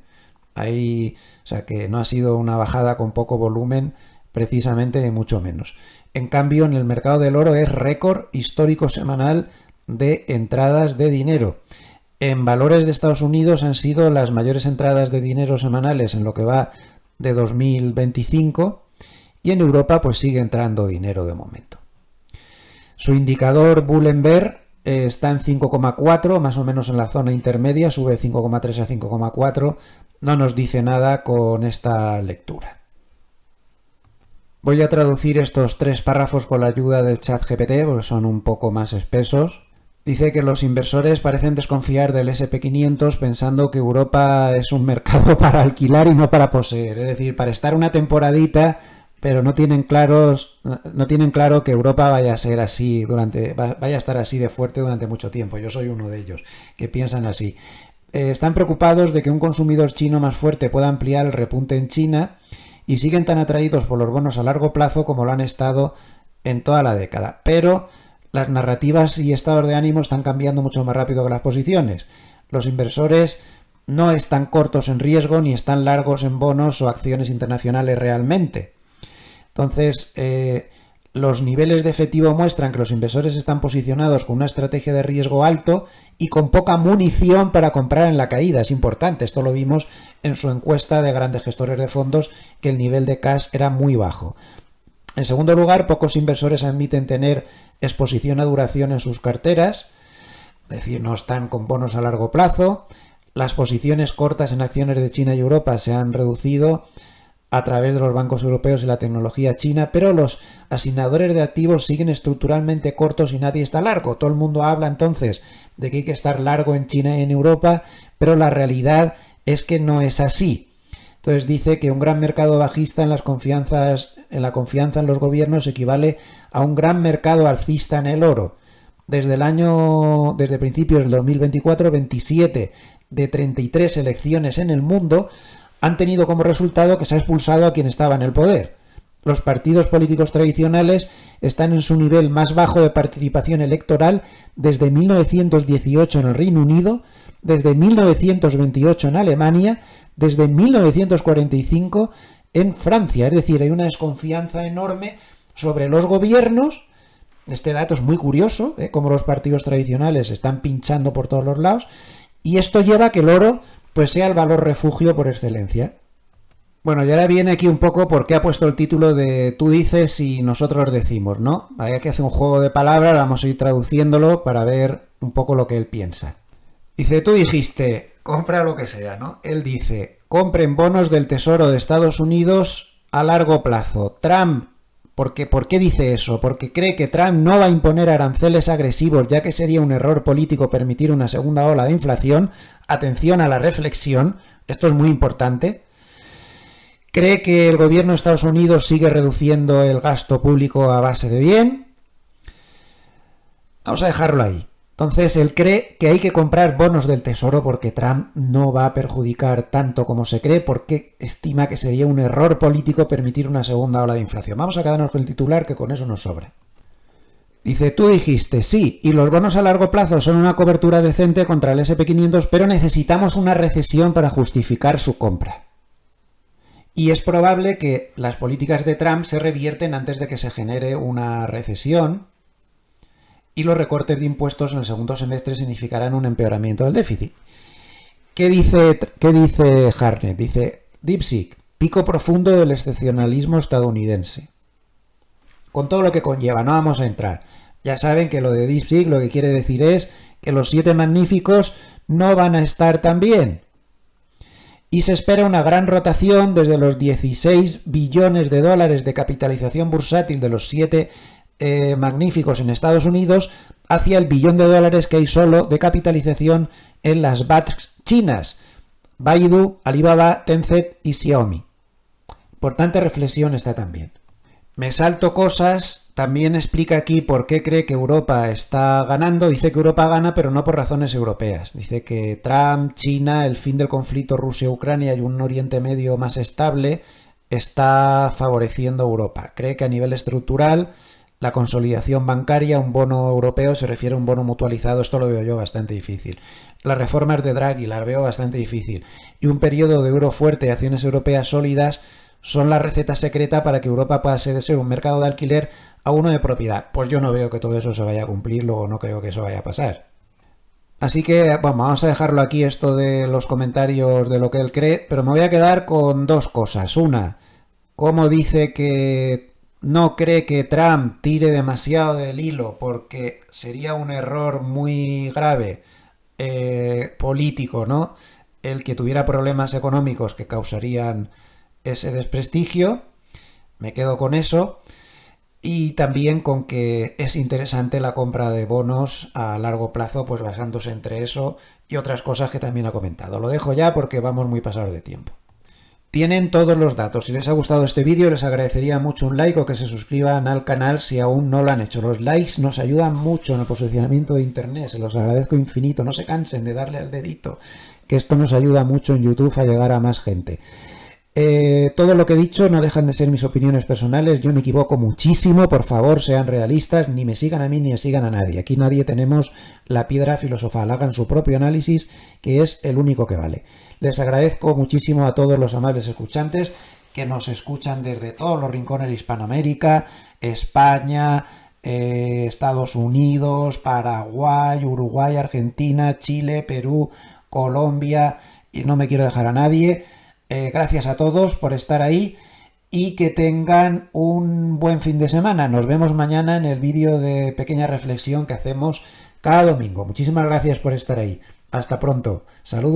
A: O sea que no ha sido una bajada con poco volumen precisamente, ni mucho menos. En cambio, en el mercado del oro es récord histórico semanal de entradas de dinero. En valores de Estados Unidos han sido las mayores entradas de dinero semanales en lo que va de 2025, y en Europa pues sigue entrando dinero de momento. Su indicador Bull and Bear está en 5,4, más o menos en la zona intermedia, sube 5,3 a 5,4, no nos dice nada con esta lectura. Voy a traducir estos 3 párrafos con la ayuda del chat GPT porque son un poco más espesos. Dice que los inversores parecen desconfiar del S&P500 pensando que Europa es un mercado para alquilar y no para poseer, es decir, para estar una temporadita, pero no tienen claro que Europa vaya a ser así vaya a estar así de fuerte durante mucho tiempo. Yo soy uno de ellos que piensan así. Están preocupados de que un consumidor chino más fuerte pueda ampliar el repunte en China y siguen tan atraídos por los bonos a largo plazo como lo han estado en toda la década. Pero las narrativas y estados de ánimo están cambiando mucho más rápido que las posiciones. Los inversores no están cortos en riesgo ni están largos en bonos o acciones internacionales realmente. Entonces, los niveles de efectivo muestran que los inversores están posicionados con una estrategia de riesgo alto y con poca munición para comprar en la caída. Es importante, esto lo vimos en su encuesta de grandes gestores de fondos, que el nivel de cash era muy bajo. En segundo lugar, pocos inversores admiten tener exposición a duración en sus carteras, es decir, no están con bonos a largo plazo. Las posiciones cortas en acciones de China y Europa se han reducido a través de los bancos europeos y la tecnología china, pero los asignadores de activos siguen estructuralmente cortos y nadie está largo. Todo el mundo habla entonces de que hay que estar largo en China y en Europa, pero la realidad es que no es así. Entonces dice que un gran mercado bajista en la confianza en los gobiernos equivale a un gran mercado alcista en el oro. Desde principios del 2024, 27 de 33 elecciones en el mundo han tenido como resultado que se ha expulsado a quien estaba en el poder. Los partidos políticos tradicionales están en su nivel más bajo de participación electoral desde 1918 en el Reino Unido, desde 1928 en Alemania, desde 1945 en Francia. Es decir, hay una desconfianza enorme sobre los gobiernos. Este dato es muy curioso, cómo los partidos tradicionales están pinchando por todos los lados, y esto lleva a que el oro pues sea el valor refugio por excelencia. Bueno, y ahora viene aquí un poco por qué ha puesto el título de tú dices y nosotros decimos, ¿no? Hay que hacer un juego de palabras, vamos a ir traduciéndolo para ver un poco lo que él piensa. Dice, tú dijiste, compra lo que sea, ¿no? Él dice, compren bonos del Tesoro de Estados Unidos a largo plazo. Trump, ¿por qué dice eso? Porque cree que Trump no va a imponer aranceles agresivos, ya que sería un error político permitir una segunda ola de inflación. Atención a la reflexión, esto es muy importante. Cree que el gobierno de Estados Unidos sigue reduciendo el gasto público a base de bien. Vamos a dejarlo ahí. Entonces, él cree que hay que comprar bonos del Tesoro porque Trump no va a perjudicar tanto como se cree, porque estima que sería un error político permitir una segunda ola de inflación. Vamos a quedarnos con el titular, que con eso nos sobra. Dice, tú dijiste, sí, y los bonos a largo plazo son una cobertura decente contra el S&P500, pero necesitamos una recesión para justificar su compra. Y es probable que las políticas de Trump se revierten antes de que se genere una recesión, y los recortes de impuestos en el segundo semestre significarán un empeoramiento del déficit. ¿Qué dice Hartnett? Dice, DeepSeek, pico profundo del excepcionalismo estadounidense. Con todo lo que conlleva, no vamos a entrar. Ya saben que lo de DeepSeek lo que quiere decir es que los 7 magníficos no van a estar tan bien. Y se espera una gran rotación desde los 16 billones de dólares de capitalización bursátil de los 7 magníficos en Estados Unidos hacia el billón de dólares que hay solo de capitalización en las BATs chinas, Baidu, Alibaba, Tencent y Xiaomi. Importante reflexión está también. Me salto cosas, también explica aquí por qué cree que Europa está ganando. Dice que Europa gana, pero no por razones europeas. Dice que Trump, China, el fin del conflicto Rusia-Ucrania y un Oriente Medio más estable está favoreciendo a Europa. Cree que a nivel estructural, la consolidación bancaria, un bono europeo, se refiere a un bono mutualizado, esto lo veo yo bastante difícil. Las reformas de Draghi las veo bastante difícil. Y un periodo de euro fuerte y acciones europeas sólidas son la receta secreta para que Europa pase de ser un mercado de alquiler a uno de propiedad. Pues yo no veo que todo eso se vaya a cumplir, luego no creo que eso vaya a pasar. Así que bueno, vamos a dejarlo aquí esto de los comentarios de lo que él cree, pero me voy a quedar con dos cosas. Una, cómo dice que no cree que Trump tire demasiado del hilo porque sería un error muy grave político, ¿no? El que tuviera problemas económicos que causarían ese desprestigio. Me quedo con eso. Y también con que es interesante la compra de bonos a largo plazo, pues basándose entre eso y otras cosas que también ha comentado. Lo dejo ya porque vamos muy pasados de tiempo. Tienen todos los datos. Si les ha gustado este vídeo, les agradecería mucho un like o que se suscriban al canal si aún no lo han hecho. Los likes nos ayudan mucho en el posicionamiento de internet. Se los agradezco infinito. No se cansen de darle al dedito, que esto nos ayuda mucho en YouTube a llegar a más gente. Todo lo que he dicho no dejan de ser mis opiniones personales. Yo me equivoco muchísimo. Por favor, sean realistas. Ni me sigan a mí ni sigan a nadie. Aquí nadie tenemos la piedra filosofal. Hagan su propio análisis, que es el único que vale. Les agradezco muchísimo a todos los amables escuchantes que nos escuchan desde todos los rincones de Hispanoamérica, España, Estados Unidos, Paraguay, Uruguay, Argentina, Chile, Perú, Colombia, y no me quiero dejar a nadie. Gracias a todos por estar ahí y que tengan un buen fin de semana. Nos vemos mañana en el vídeo de pequeña reflexión que hacemos cada domingo. Muchísimas gracias por estar ahí. Hasta pronto. Saludos.